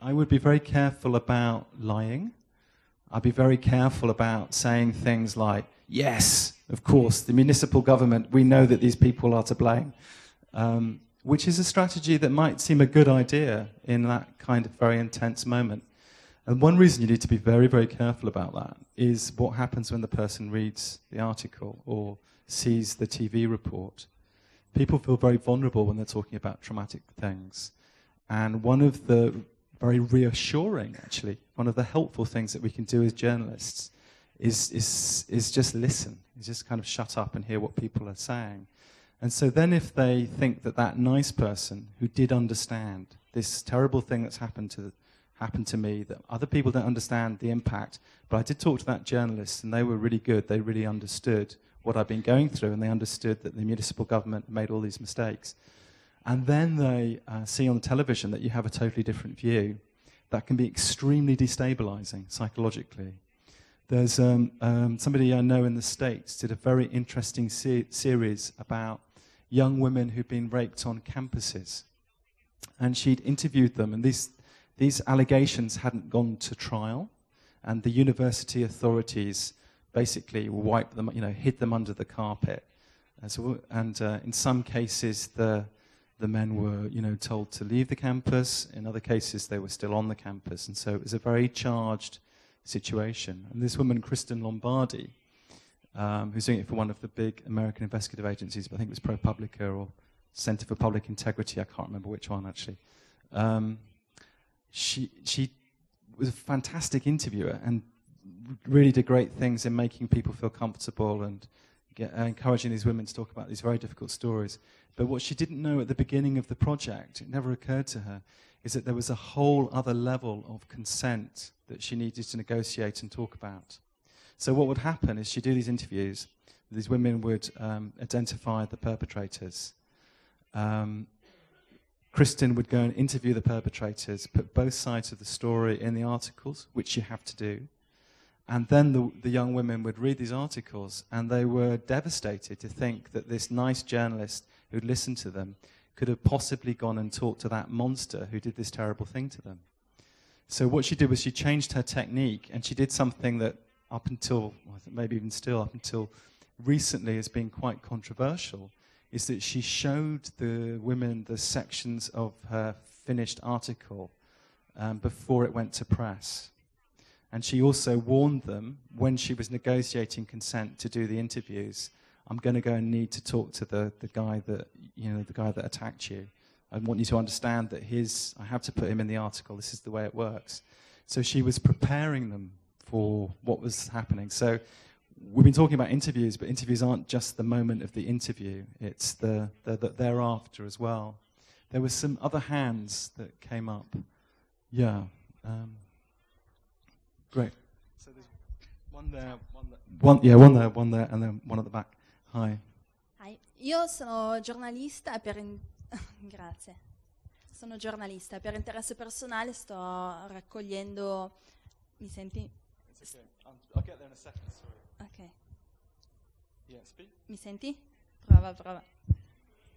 I would be very careful about lying. I'd be very careful about saying things like, yes, of course, the municipal government, we know that these people are to blame, which is a strategy that might seem a good idea in that kind of very intense moment. And one reason you need to be very, very careful about that is what happens when the person reads the article or sees the TV report. People feel very vulnerable when they're talking about traumatic things. And one of the very reassuring, actually, one of the helpful things that we can do as journalists is just listen, is just kind of shut up and hear what people are saying. And so then if they think that nice person who did understand this terrible thing that's happened to me, that other people don't understand the impact, but I did talk to that journalist and they were really good, they really understood what I've been going through, and they understood that the municipal government made all these mistakes. And then they see on the television that you have a totally different view. That can be extremely destabilizing psychologically. There's somebody I know in the States did a very interesting series about young women who'd been raped on campuses. And she'd interviewed them, and these allegations hadn't gone to trial, and the university authorities basically wiped them, hid them under the carpet. In some cases, the men were, told to leave the campus. In other cases, they were still on the campus. And so it was a very charged situation. And this woman, Kristen Lombardi, who's doing it for one of the big American investigative agencies, I think it was ProPublica or Center for Public Integrity, I can't remember which one, actually. She was a fantastic interviewer and really did great things in making people feel comfortable and encouraging these women to talk about these very difficult stories. But what she didn't know at the beginning of the project, it never occurred to her, is that there was a whole other level of consent that she needed to negotiate and talk about. So what would happen is she'd do these interviews, these women would identify the perpetrators. Kristen would go and interview the perpetrators, put both sides of the story in the articles, which you have to do. And then the young women would read these articles, and they were devastated to think that this nice journalist who'd listened to them could have possibly gone and talked to that monster who did this terrible thing to them. So what she did was she changed her technique, and she did something that up until, I think maybe even still up until recently has been quite controversial, is that she showed the women the sections of her finished article before it went to press. And she also warned them, when she was negotiating consent to do the interviews, I'm going to go and need to talk to the guy that attacked you. I want you to understand that I have to put him in the article. This is the way it works. So she was preparing them for what was happening. So we've been talking about interviews, but interviews aren't just the moment of the interview. It's the thereafter as well. There were some other hands that came up. Yeah. Great. So there's one there, one there, and then one at the back. Hi. Hi. Io sono giornalista Grazie. Sono giornalista. Per interesse personale sto raccogliendo... Mi senti? It's okay. I'll get there in a second, sorry. Ok. Yeah, speak. Mi senti? Prova.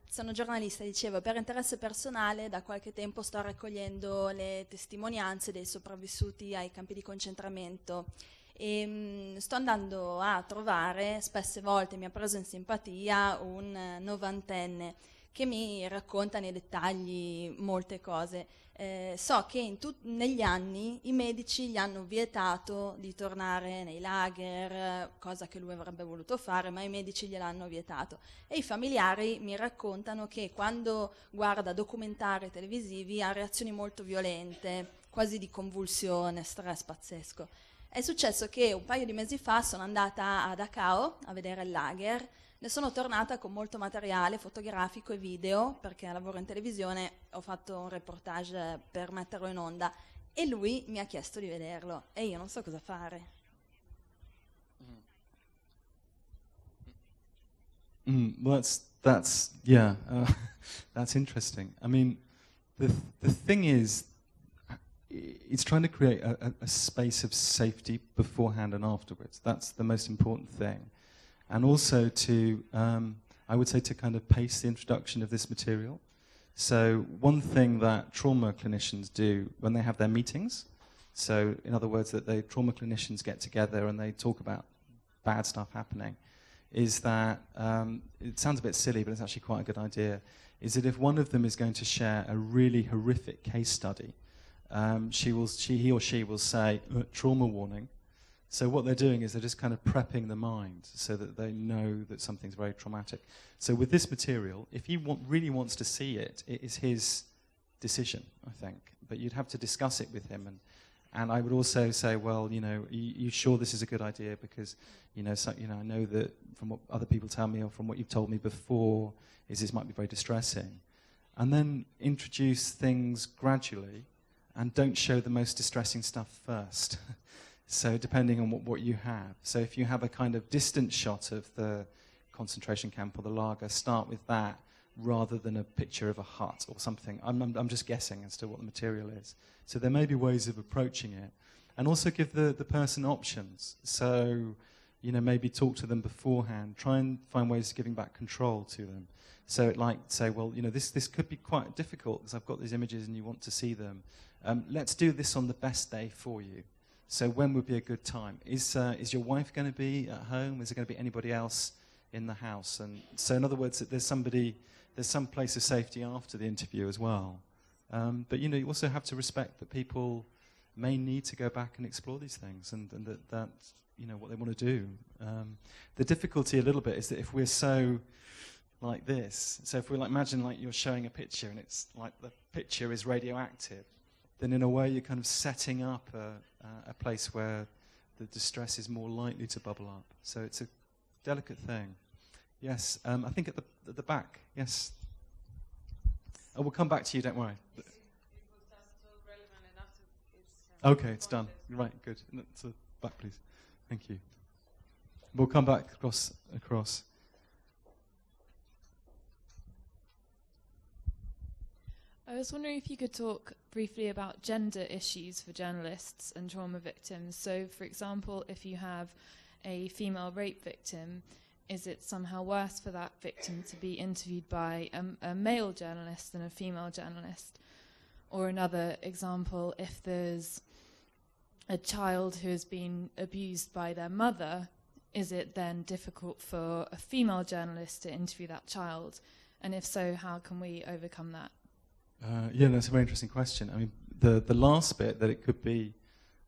Sono giornalista, dicevo, per interesse personale da qualche tempo sto raccogliendo le testimonianze dei sopravvissuti ai campi di concentramento e sto andando a trovare, spesse volte mi ha preso in simpatia, un 90enne che mi racconta nei dettagli molte cose. So che negli anni i medici gli hanno vietato di tornare nei lager, cosa che lui avrebbe voluto fare, ma i medici gliel'hanno vietato. E i familiari mi raccontano che quando guarda documentari televisivi ha reazioni molto violente, quasi di convulsione, stress pazzesco. È successo che un paio di mesi fa sono andata a Dachau a vedere il lager. Ne sono tornata con molto materiale fotografico e video, perché lavoro in televisione, ho fatto un reportage per metterlo in onda e lui mi ha chiesto di vederlo e io non so cosa fare. Well, that's interesting. I mean, the thing is, it's trying to create a space of safety beforehand and afterwards. That's the most important thing. And also to, I would say, to kind of pace the introduction of this material. So one thing that trauma clinicians do when they have their meetings, so in other words, that the trauma clinicians get together and they talk about bad stuff happening, is that, it sounds a bit silly, but it's actually quite a good idea, is that if one of them is going to share a really horrific case study, he or she will say, trauma warning. So what they're doing is they're just kind of prepping the mind so that they know that something's very traumatic. So with this material, if he really wants to see it, it is his decision, I think. But you'd have to discuss it with him. And I would also say, well, you sure this is a good idea? Because, I know that from what other people tell me or from what you've told me before, is this might be very distressing. And then introduce things gradually and don't show the most distressing stuff first. So depending on what you have. So if you have a kind of distant shot of the concentration camp or the lager, start with that rather than a picture of a hut or something. I'm just guessing as to what the material is. So there may be ways of approaching it. And also give the person options. So, maybe talk to them beforehand. Try and find ways of giving back control to them. So say, well, this could be quite difficult because I've got these images and you want to see them. Let's do this on the best day for you. So when would be a good time? Is your wife going to be at home? Is there going to be anybody else in the house? And so in other words, there's some place of safety after the interview as well. But you also have to respect that people may need to go back and explore these things and that's what they want to do. The difficulty a little bit is that if we're so like this, so if we imagine you're showing a picture and it's like the picture is radioactive, then in a way you're kind of setting up a place where the distress is more likely to bubble up. So it's a delicate thing. Yes, I think at the back, yes. Oh, we'll come back to you, don't worry. Okay, it's done. Right, good. So back, please. Thank you. We'll come back across. I was wondering if you could talk briefly about gender issues for journalists and trauma victims. So, for example, if you have a female rape victim, is it somehow worse for that victim to be interviewed by a male journalist than a female journalist? Or another example, if there's a child who has been abused by their mother, is it then difficult for a female journalist to interview that child? And if so, how can we overcome that? That's a very interesting question. I mean, the last bit, that it could be,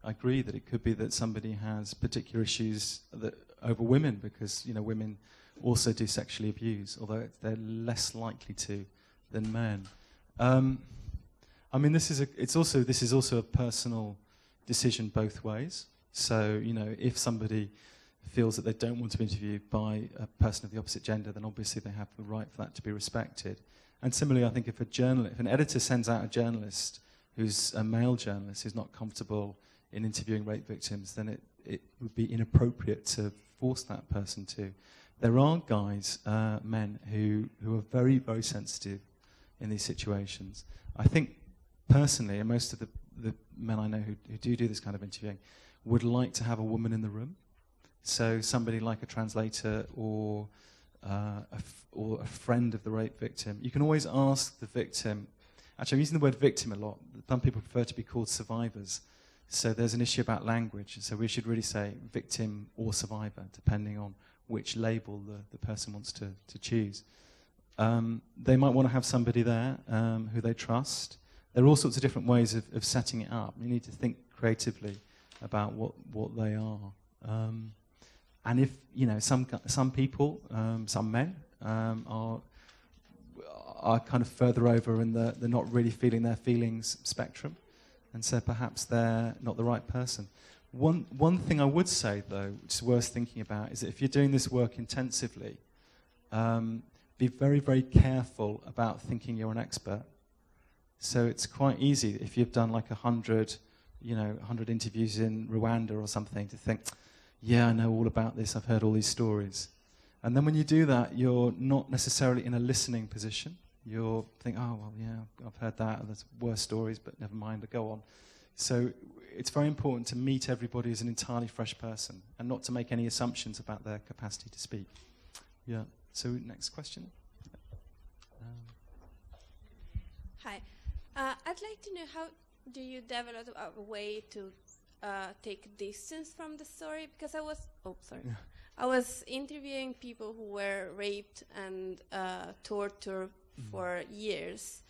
I agree that it could be that somebody has particular issues over women because, women also do sexually abuse, although they're less likely to than men. I mean, this is also a personal decision both ways. So, you know, if somebody feels that they don't want to be interviewed by a person of the opposite gender, then obviously they have the right for that to be respected. And similarly, I think if an editor sends out a journalist who's a male journalist who's not comfortable in interviewing rape victims, then it would be inappropriate to force that person to. There are guys, men, who are very, very sensitive in these situations. I think personally, and most of the men I know who do this kind of interviewing would like to have a woman in the room. So somebody like a translator or a friend of the rape victim. You can always ask the victim. Actually, I'm using the word victim a lot. Some people prefer to be called survivors. So there's an issue about language. So we should really say victim or survivor, depending on which label the person wants to choose. They might want to have somebody there who they trust. There are all sorts of different ways of setting it up. You need to think creatively about what they are. And if, you know, some people, some men, are kind of further over in the not really feeling their feelings spectrum, and so perhaps they're not the right person. One thing I would say, though, which is worth thinking about, is that if you're doing this work intensively, be very, very careful about thinking you're an expert. So it's quite easy if you've done like 100 interviews in Rwanda or something to think, yeah, I know all about this, I've heard all these stories. And then when you do that, you're not necessarily in a listening position. You'll think, oh, well, yeah, I've heard that, there's worse stories, but never mind, I'll go on. So it's very important to meet everybody as an entirely fresh person and not to make any assumptions about their capacity to speak. Yeah, so next question. Hi. I'd like to know, how do you develop a way to take distance from the story? Because I was interviewing people who were raped and tortured for years,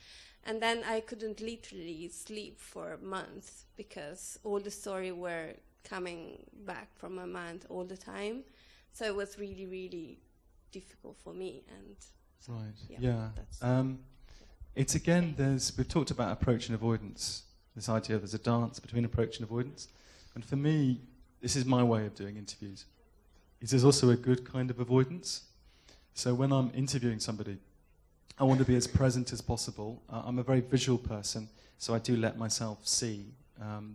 and then I couldn't literally sleep for months because all the story were coming back from my mind all the time. So it was really, really difficult for me. And so, it's again, we've talked about approach and avoidance. This idea there's a dance between approach and avoidance. And for me, this is my way of doing interviews. It is also a good kind of avoidance. So when I'm interviewing somebody, I want to be as present as possible. I'm a very visual person, so I do let myself see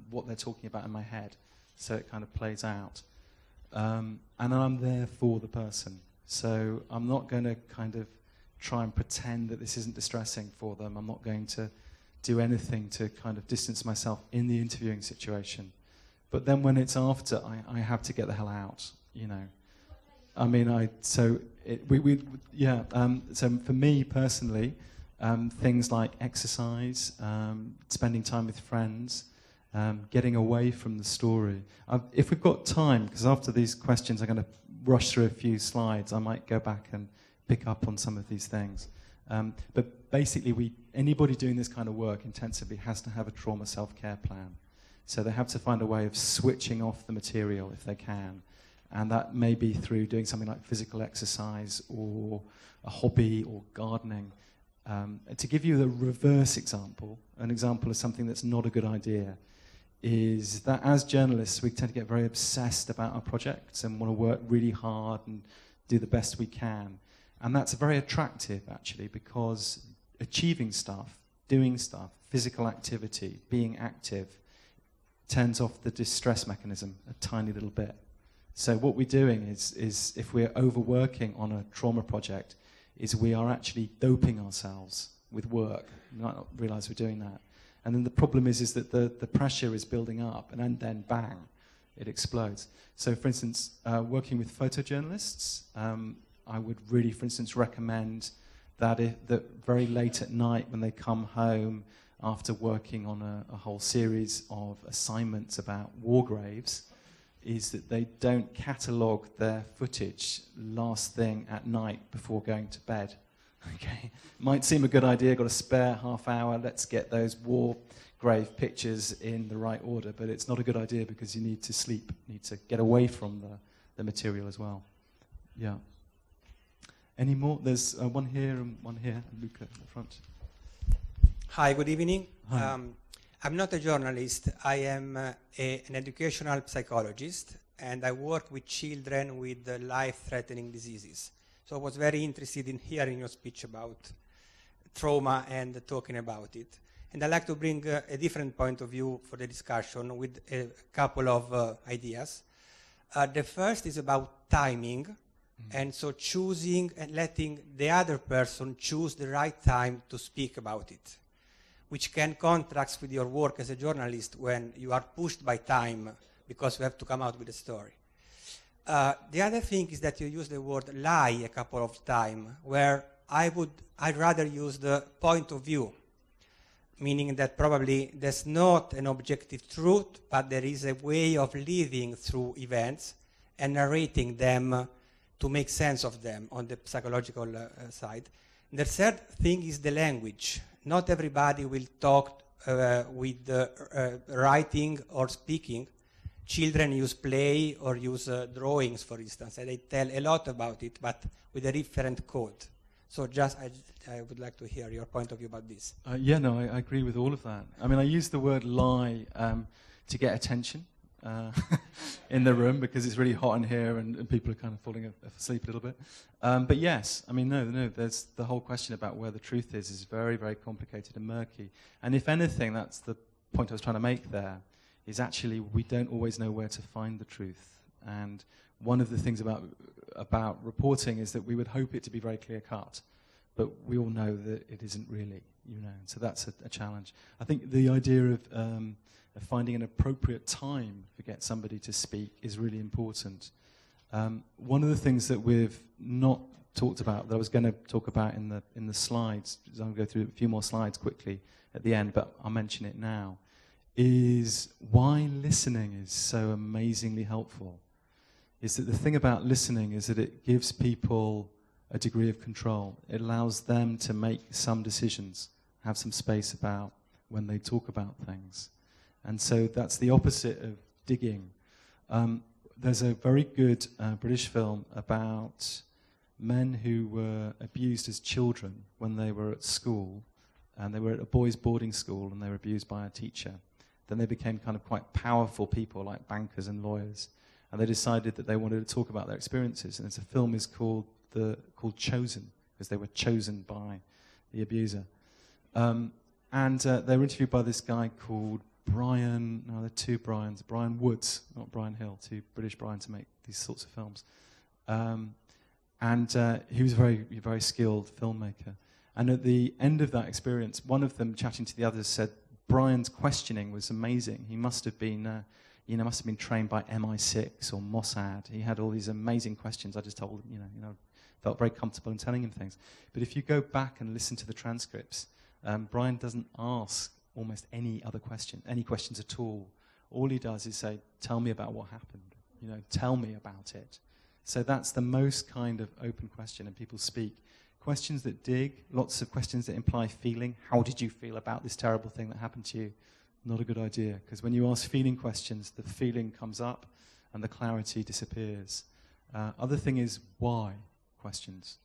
what they're talking about in my head, so it kind of plays out. And I'm there for the person. So I'm not going to kind of try and pretend that this isn't distressing for them. I'm not going to do anything to kind of distance myself in the interviewing situation. But then when it's after, I have to get the hell out, you know. I mean, so for me personally, things like exercise, spending time with friends, getting away from the story. If we've got time, because after these questions I'm going to rush through a few slides, I might go back and pick up on some of these things. But basically, anybody doing this kind of work intensively has to have a trauma self-care plan. So they have to find a way of switching off the material if they can. And that may be through doing something like physical exercise or a hobby or gardening. To give you the reverse example, an example of something that's not a good idea, is that as journalists, we tend to get very obsessed about our projects and want to work really hard and do the best we can. And that's very attractive, actually, because achieving stuff, doing stuff, physical activity, being active, turns off the distress mechanism a tiny little bit. So what we're doing is if we're overworking on a trauma project, is we are actually doping ourselves with work. You might not realize we're doing that. And then the problem is that the pressure is building up, and then bang, it explodes. So for instance, working with photojournalists, I would really, for instance, recommend that very late at night when they come home after working on a whole series of assignments about war graves, is that they don't catalogue their footage last thing at night before going to bed. Okay, might seem a good idea, got a spare half hour, let's get those war grave pictures in the right order, but it's not a good idea because you need to sleep, you need to get away from the material as well. Yeah. Any more? There's one here and one here, and Luca in the front. Hi, good evening. Hi. I'm not a journalist. I am an educational psychologist, and I work with children with life-threatening diseases. So I was very interested in hearing your speech about trauma and talking about it. And I'd like to bring a different point of view for the discussion with a couple of ideas. The first is about timing, and so choosing and letting the other person choose the right time to speak about it, which can contrast with your work as a journalist when you are pushed by time because you have to come out with a story. The other thing is that you use the word lie a couple of times, where I'd rather use the point of view, meaning that probably there's not an objective truth, but there is a way of living through events and narrating them to make sense of them on the psychological side. And the third thing is the language. Not everybody will talk with writing or speaking. Children use play or use drawings, for instance, and they tell a lot about it, but with a different code. So just, I would like to hear your point of view about this. Yeah, no, I agree with all of that. I mean, I use the word lie to get attention in the room because it's really hot in here and people are kind of falling asleep a little bit. But yes, I mean, no, there's the whole question about where the truth is very, very complicated and murky. And if anything, that's the point I was trying to make there, is actually we don't always know where to find the truth. And one of the things about reporting is that we would hope it to be very clear-cut, but we all know that it isn't really, you know, so that's a challenge. I think the idea of finding an appropriate time to get somebody to speak is really important. One of the things that we've not talked about, that I was going to talk about in the slides, I'll go through a few more slides quickly at the end, but I'll mention it now, is why listening is so amazingly helpful. Is that the thing about listening is that it gives people a degree of control. It allows them to make some decisions, have some space about when they talk about things. And so that's the opposite of digging. There's a very good British film about men who were abused as children when they were at school, and they were at a boys' boarding school and they were abused by a teacher. Then they became kind of quite powerful people like bankers and lawyers, and they decided that they wanted to talk about their experiences. And it's a film is called Chosen, because they were chosen by the abuser. And they were interviewed by this guy called Brian, no, there are two Brians, Brian Woods, not Brian Hill, two British Brian to make these sorts of films. He was a very, very skilled filmmaker. And at the end of that experience, one of them chatting to the others said, Brian's questioning was amazing. He must have been, trained by MI6 or Mossad. He had all these amazing questions. I just told him, felt very comfortable in telling him things. But if you go back and listen to the transcripts, Brian doesn't ask almost any questions at all. All he does is say, tell me about what happened. Tell me about it. So that's the most kind of open question, and people speak. Questions that dig, lots of questions that imply feeling. How did you feel about this terrible thing that happened to you? Not a good idea, because when you ask feeling questions, the feeling comes up and the clarity disappears. Other thing is why questions.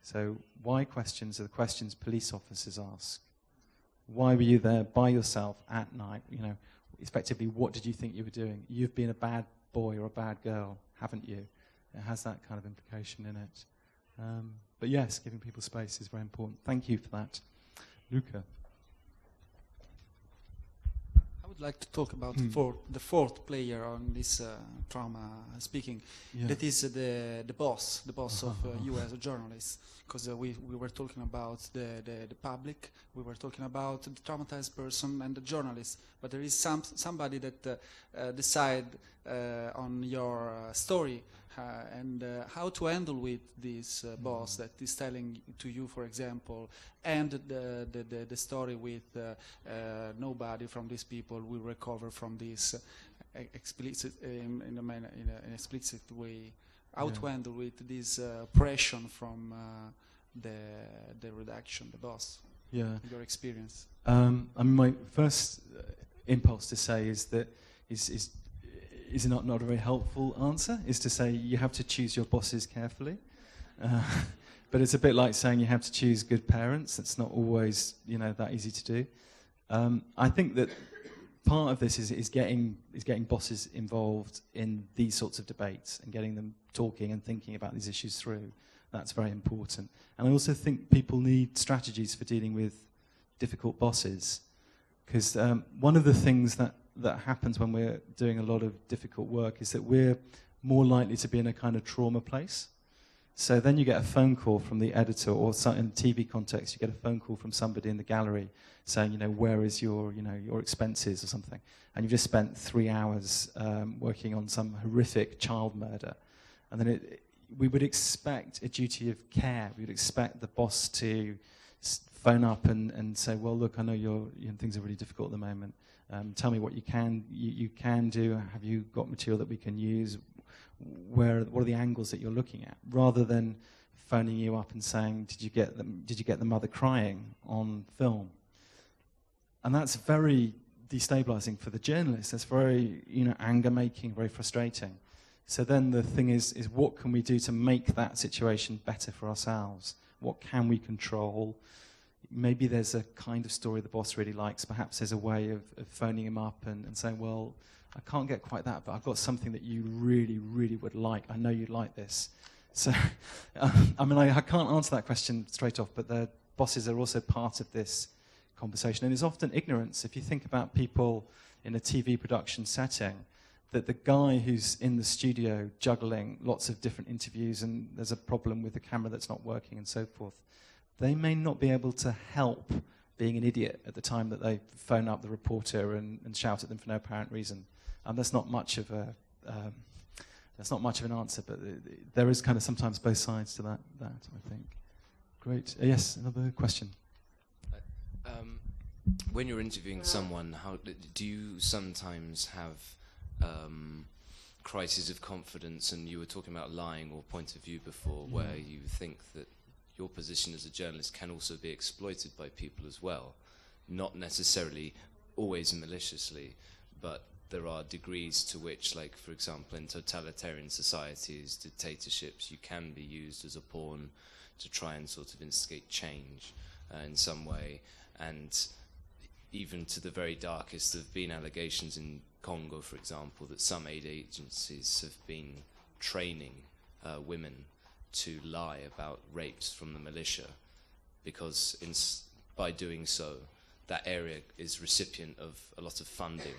So why questions are the questions police officers ask. Why were you there by yourself at night? Effectively, what did you think you were doing? You've been a bad boy or a bad girl, haven't you? It has that kind of implication in it. But yes, giving people space is very important. Thank you for that. Luca. I would like to talk about the fourth player on this trauma speaking. Yeah. That is the boss of you as a journalist. Because we were talking about the public, we were talking about the traumatized person and the journalist. But there is somebody that decide on your story and how to handle with this boss that is telling to you, for example, and the story with nobody from these people will recover from this explicit in an explicit way. How to handle with this pressure from the redaction, the boss? Yeah. Your experience. My first impulse to say is that is not a very helpful answer, is to say you have to choose your bosses carefully. But it's a bit like saying you have to choose good parents. It's not always that easy to do. I think that part of this is getting bosses involved in these sorts of debates and getting them talking and thinking about these issues through. That's very important. And I also think people need strategies for dealing with difficult bosses, because one of the things that happens when we're doing a lot of difficult work is that we're more likely to be in a kind of trauma place. So then you get a phone call from the editor, or in TV context, you get a phone call from somebody in the gallery saying, where is your expenses or something, and you've just spent 3 hours working on some horrific child murder, and then we would expect a duty of care. We would expect the boss to phone up and say, well, look, I know things are really difficult at the moment. Tell me what you can do. Have you got material that we can use? What are the angles that you're looking at? Rather than phoning you up and saying, did you get the mother crying on film? And that's very destabilizing for the journalist. That's very anger making, very frustrating. So then the thing is what can we do to make that situation better for ourselves? What can we control? Maybe there's a kind of story the boss really likes. Perhaps there's a way of phoning him up and saying, well, I can't get quite that, but I've got something that you really, really would like. I know you'd like this. So, I can't answer that question straight off, but the bosses are also part of this conversation. And it's often ignorance. If you think about people in a TV production setting, that the guy who's in the studio juggling lots of different interviews and there's a problem with the camera that's not working and so forth, they may not be able to help being an idiot at the time that they phone up the reporter and shout at them for no apparent reason. That's not much of an answer, but there is kind of sometimes both sides to that I think. Great. Yes, another question. When you're interviewing someone, how do you sometimes have crises of confidence? And you were talking about lying or point of view before, where you think that your position as a journalist can also be exploited by people as well, not necessarily always maliciously, but there are degrees to which, like, for example, in totalitarian societies, dictatorships, you can be used as a pawn to try and sort of instigate change in some way. And even to the very darkest, there have been allegations in Congo, for example, that some aid agencies have been training women to lie about rapes from the militia, because by doing so, that area is recipient of a lot of funding.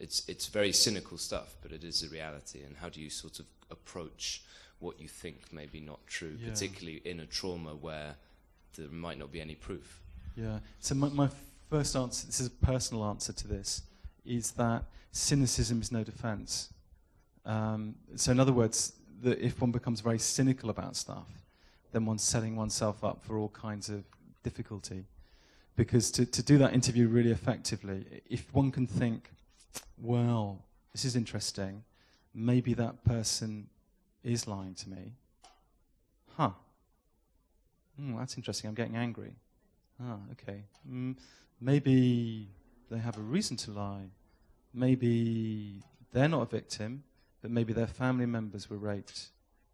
It's very cynical stuff, but it is a reality. And how do you sort of approach what you think may be not true, particularly in a trauma where there might not be any proof? Yeah. So my first answer, this is a personal answer to this, is that cynicism is no defense. So in other words, that if one becomes very cynical about stuff, then one's setting oneself up for all kinds of difficulty. Because to do that interview really effectively, if one can think, well, this is interesting, maybe that person is lying to me. That's interesting, I'm getting angry. Okay. Maybe they have a reason to lie. Maybe they're not a victim, but maybe their family members were raped.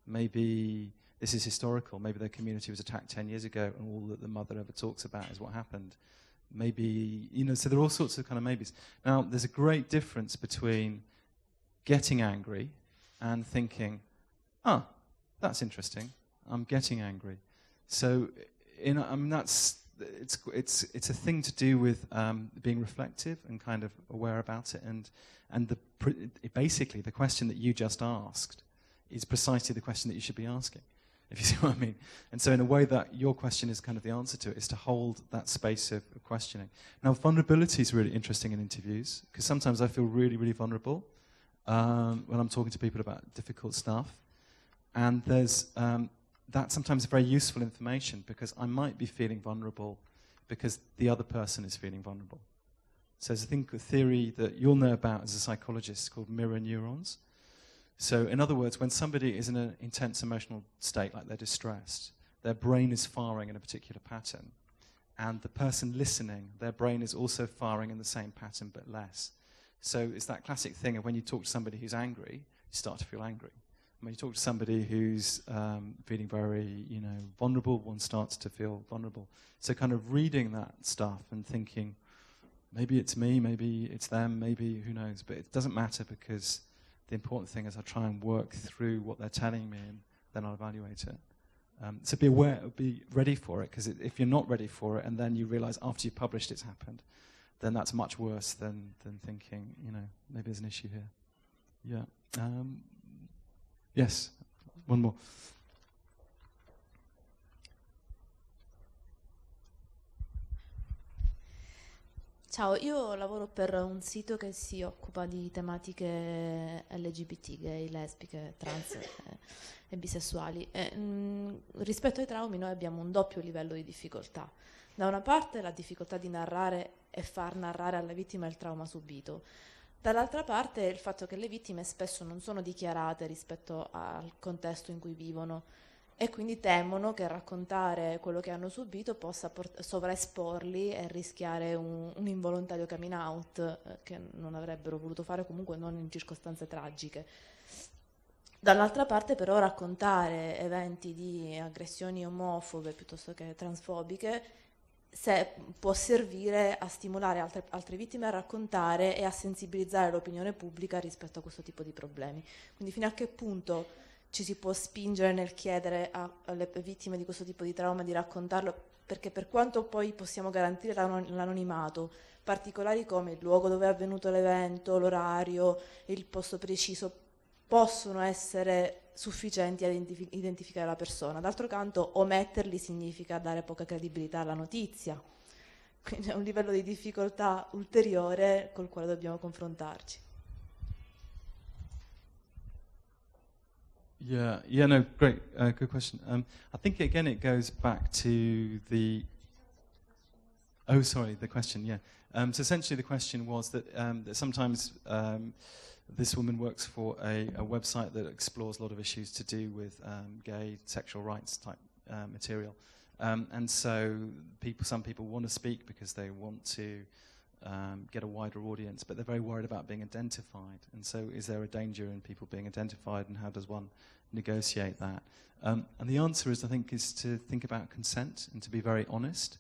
Maybe this is historical. Maybe their community was attacked 10 years ago and all that the mother ever talks about is what happened. Maybe, so there are all sorts of kind of maybes. Now, there's a great difference between getting angry and thinking, that's interesting. I'm getting angry. So, it's a thing to do with being reflective and kind of aware about it, and basically the question that you just asked is precisely the question that you should be asking, if you see what I mean. And so in a way that your question is kind of the answer to it, is to hold that space of questioning. Now, vulnerability is really interesting in interviews, because sometimes I feel really, really vulnerable when I'm talking to people about difficult stuff, and there's that's sometimes very useful information, because I might be feeling vulnerable because the other person is feeling vulnerable. So there's a theory that you'll know about as a psychologist called mirror neurons. So in other words, when somebody is in an intense emotional state, like they're distressed, their brain is firing in a particular pattern. And the person listening, their brain is also firing in the same pattern but less. So it's that classic thing of when you talk to somebody who's angry, you start to feel angry. When you talk to somebody who's feeling very, vulnerable, one starts to feel vulnerable. So kind of reading that stuff and thinking, maybe it's me, maybe it's them, maybe who knows, but it doesn't matter, because the important thing is I try and work through what they're telling me, and then I'll evaluate it. So be aware, be ready for it, because if you're not ready for it and then you realize after you've published it's happened, then that's much worse than thinking, maybe there's an issue here. Yeah. Yes, one more. Ciao, io lavoro per un sito che si occupa di tematiche LGBT, gay, lesbiche, trans e bisessuali. Rispetto ai traumi noi abbiamo un doppio livello di difficoltà. Da una parte la difficoltà di narrare e far narrare alla vittima il trauma subito. Dall'altra parte il fatto che le vittime spesso non sono dichiarate rispetto al contesto in cui vivono, e quindi temono che raccontare quello che hanno subito possa sovraesporli e rischiare un involontario coming out che non avrebbero voluto fare, comunque non in circostanze tragiche. Dall'altra parte però raccontare eventi di aggressioni omofobe piuttosto che transfobiche può servire a stimolare altre vittime a raccontare e a sensibilizzare l'opinione pubblica rispetto a questo tipo di problemi. Quindi fino a che punto ci si può spingere nel chiedere alle vittime di questo tipo di trauma di raccontarlo, perché per quanto poi possiamo garantire l'anonimato, particolari come il luogo dove è avvenuto l'evento, l'orario, il posto preciso, possono essere sufficienti a identificare la persona. D'altro canto, ometterli significa dare poca credibilità alla notizia. Quindi è un livello di difficoltà ulteriore col quale dobbiamo confrontarci. Yeah, no, great, good question. I think again it goes back to the question, yeah. So essentially the question was that sometimes this woman works for a website that explores a lot of issues to do with gay sexual rights type material. And so some people want to speak because they want to get a wider audience, but they're very worried about being identified. And so is there a danger in people being identified, and how does one negotiate that? And the answer is, I think, is to think about consent and to be very honest.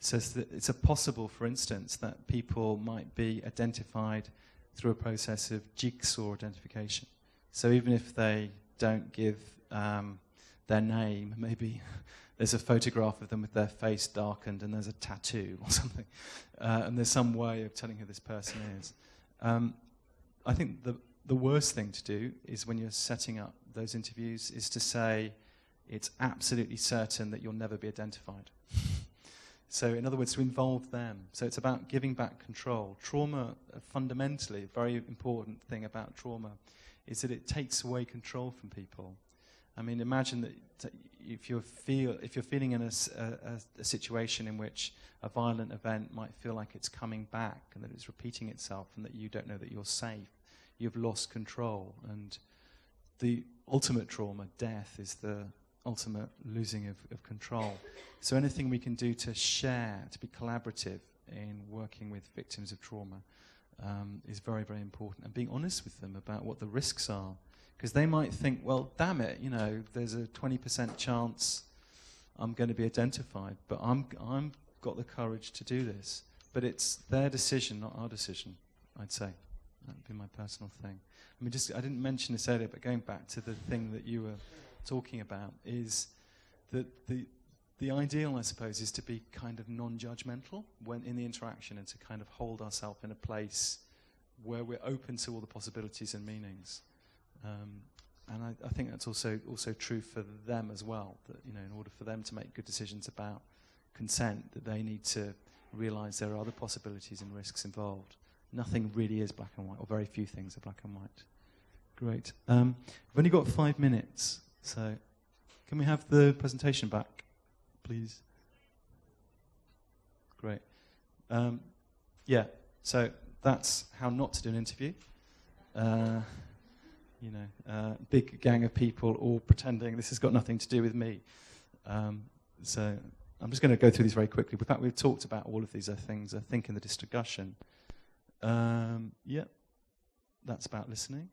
So it's possible, for instance, that people might be identified through a process of jigsaw identification. So even if they don't give their name, maybe there's a photograph of them with their face darkened and there's a tattoo or something, and there's some way of telling who this person is. I think the worst thing to do is, when you're setting up those interviews, is to say it's absolutely certain that you'll never be identified. So in other words, to involve them. So it's about giving back control. Trauma, fundamentally, a very important thing about trauma is that it takes away control from people. I mean, imagine that if you're feeling in a situation in which a violent event might feel like it's coming back and that it's repeating itself and that you don't know that you're safe, you've lost control. And the ultimate trauma, death, is the ultimate losing of control. So anything we can do to share, to be collaborative in working with victims of trauma is very, very important. And being honest with them about what the risks are. Because they might think, well, damn it, there's a 20% chance I'm going to be identified, but I'm got the courage to do this. But it's their decision, not our decision, I'd say. That would be my personal thing. I mean, I didn't mention this earlier, but going back to the thing that you were talking about, is that the ideal, I suppose, is to be kind of non-judgmental when in the interaction, and to kind of hold ourselves in a place where we're open to all the possibilities and meanings. And I think that's also true for them as well, that in order for them to make good decisions about consent, that they need to realize there are other possibilities and risks involved. Nothing really is black and white, or very few things are black and white. Great. We've only got 5 minutes, so can we have the presentation back, please? Great. Yeah, so that's how not to do an interview. Big gang of people all pretending this has got nothing to do with me. So I'm just going to go through these very quickly. In fact, we've talked about all of these things, I think, in the discussion. Yeah, that's about listening.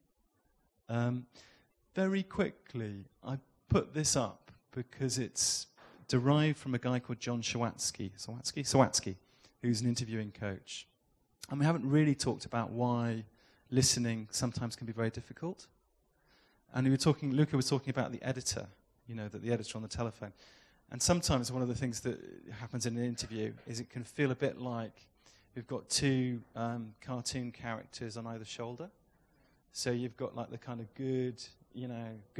Very quickly, I put this up because it's derived from a guy called John Sawatsky, who's an interviewing coach. And we haven't really talked about why listening sometimes can be very difficult. And Luca was talking about the editor, that the editor on the telephone. And sometimes one of the things that happens in an interview is it can feel a bit like we've got two cartoon characters on either shoulder. So you've got like the kind of good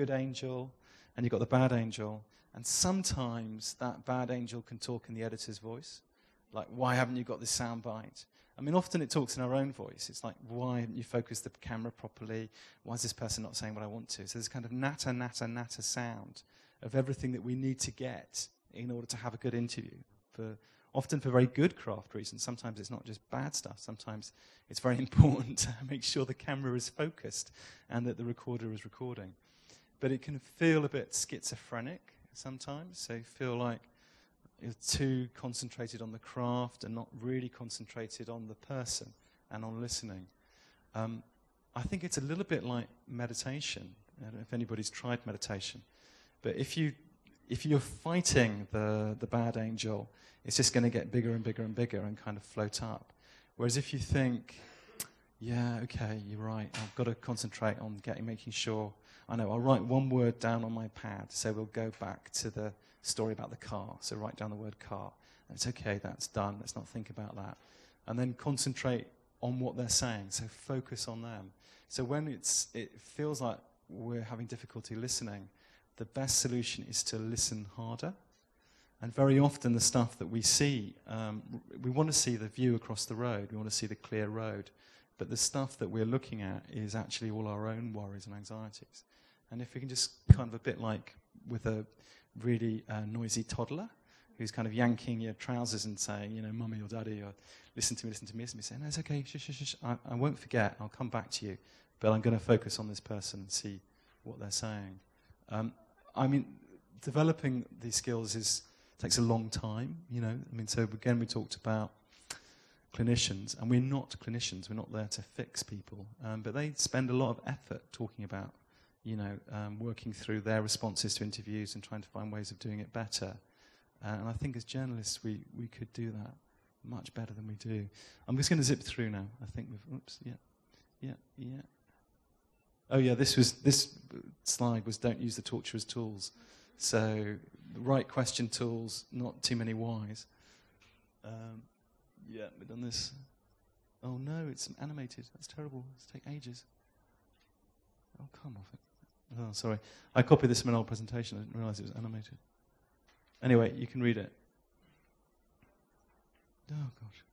angel, and you've got the bad angel. And sometimes that bad angel can talk in the editor's voice. Like, why haven't you got this soundbite? I mean, often it talks in our own voice. It's like, why haven't you focused the camera properly? Why is this person not saying what I want to? So there's kind of natter, natter, natter sound of everything that we need to get in order to have a good interview. Often for very good craft reasons. Sometimes it's not just bad stuff. Sometimes it's very important to make sure the camera is focused and that the recorder is recording. But it can feel a bit schizophrenic sometimes. So you feel like you're too concentrated on the craft and not really concentrated on the person and on listening. I think it's a little bit like meditation. I don't know if anybody's tried meditation. But if you're fighting the bad angel, it's just going to get bigger and bigger and bigger and kind of float up. Whereas if you think, yeah, okay, you're right, I've got to concentrate on making sure, I'll write one word down on my pad, so we'll go back to the story about the car, so write down the word car. And it's okay, that's done, let's not think about that. And then concentrate on what they're saying, so focus on them. So when it feels like we're having difficulty listening, the best solution is to listen harder. And very often the stuff that we see, we want to see the view across the road, we want to see the clear road, but the stuff that we're looking at is actually all our own worries and anxieties. And if we can just kind of a bit like with a really noisy toddler who's kind of yanking your trousers and saying, mummy or daddy, or listen to me, and me saying, no, it's okay, shush, I won't forget, I'll come back to you, but I'm going to focus on this person and see what they're saying. Developing these skills takes a long time, so again, we talked about clinicians, and we're not clinicians, we're not there to fix people, but they spend a lot of effort talking about, working through their responses to interviews and trying to find ways of doing it better. And I think as journalists, we could do that much better than we do. I'm just going to zip through now. I think yeah. Oh yeah, this slide was don't use the torture as tools. So the right question tools, not too many whys. Yeah, we've done this. Oh no, it's animated. That's terrible. It's take ages. Oh, come off it. Oh, sorry. I copied this from an old presentation. I didn't realise it was animated. Anyway, you can read it. Oh, gosh.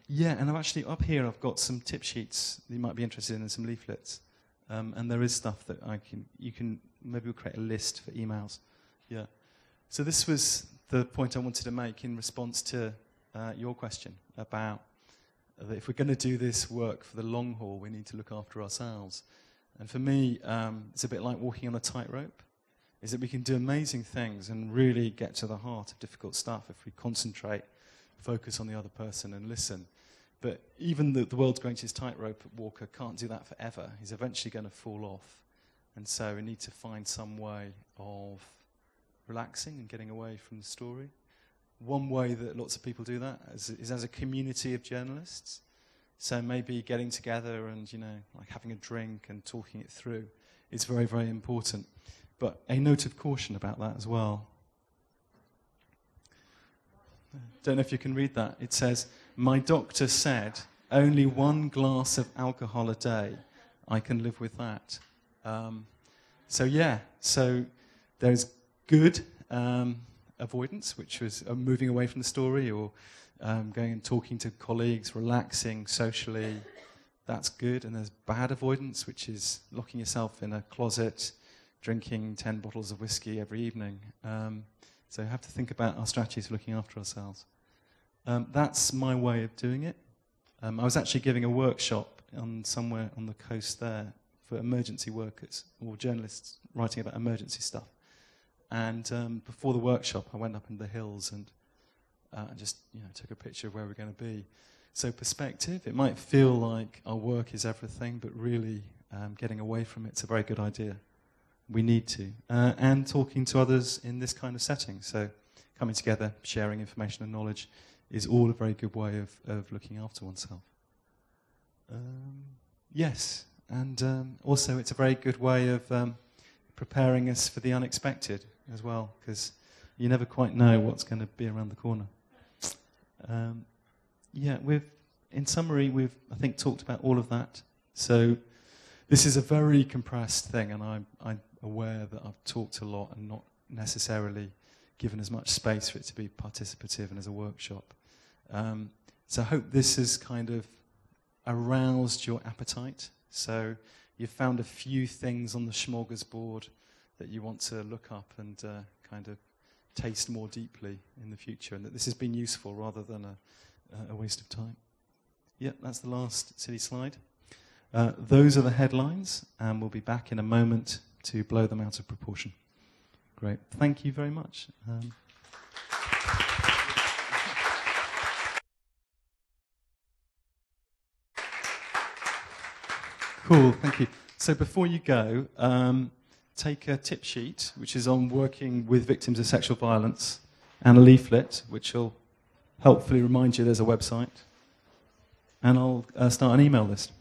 Yeah, and I've actually, up here, I've got some tip sheets that you might be interested in and some leaflets. And there is stuff that maybe we'll create a list for emails. Yeah. So this was the point I wanted to make in response to your question about that if we're going to do this work for the long haul, we need to look after ourselves. And for me, it's a bit like walking on a tightrope, is that we can do amazing things and really get to the heart of difficult stuff if we concentrate, focus on the other person and listen. But even the world's greatest tightrope walker can't do that forever. He's eventually going to fall off. And so we need to find some way of relaxing and getting away from the story. One way that lots of people do that is as a community of journalists. So maybe getting together and, like having a drink and talking it through is very, very important. But a note of caution about that as well. Don't know if you can read that. It says, my doctor said, only 1 glass of alcohol a day. I can live with that. So there's good avoidance, which was moving away from the story or going and talking to colleagues, relaxing socially. That's good. And there's bad avoidance, which is locking yourself in a closet, drinking 10 bottles of whiskey every evening. So you have to think about our strategies for looking after ourselves. That's my way of doing it. I was actually giving a workshop somewhere on the coast there for emergency workers or journalists writing about emergency stuff. And before the workshop, I went up in the hills and just took a picture of where we're going to be. So perspective, it might feel like our work is everything, but really getting away from it's a very good idea. We need to. And talking to others in this kind of setting. So coming together, sharing information and knowledge is all a very good way of looking after oneself. Yes, and also it's a very good way of preparing us for the unexpected as well, because you never quite know what's going to be around the corner. In summary, we've, I think, talked about all of that. So this is a very compressed thing, and I'm aware that I've talked a lot and not necessarily given as much space for it to be participative and as a workshop. So I hope this has kind of aroused your appetite. So you've found a few things on the smorgasbord that you want to look up and kind of taste more deeply in the future, and that this has been useful rather than a waste of time. Yeah, that's the last silly slide. Those are the headlines, and we'll be back in a moment to blow them out of proportion. Great. Thank you very much. Cool, thank you. So before you go, take a tip sheet, which is on working with victims of sexual violence, and a leaflet, which will helpfully remind you there's a website. And I'll start an email list.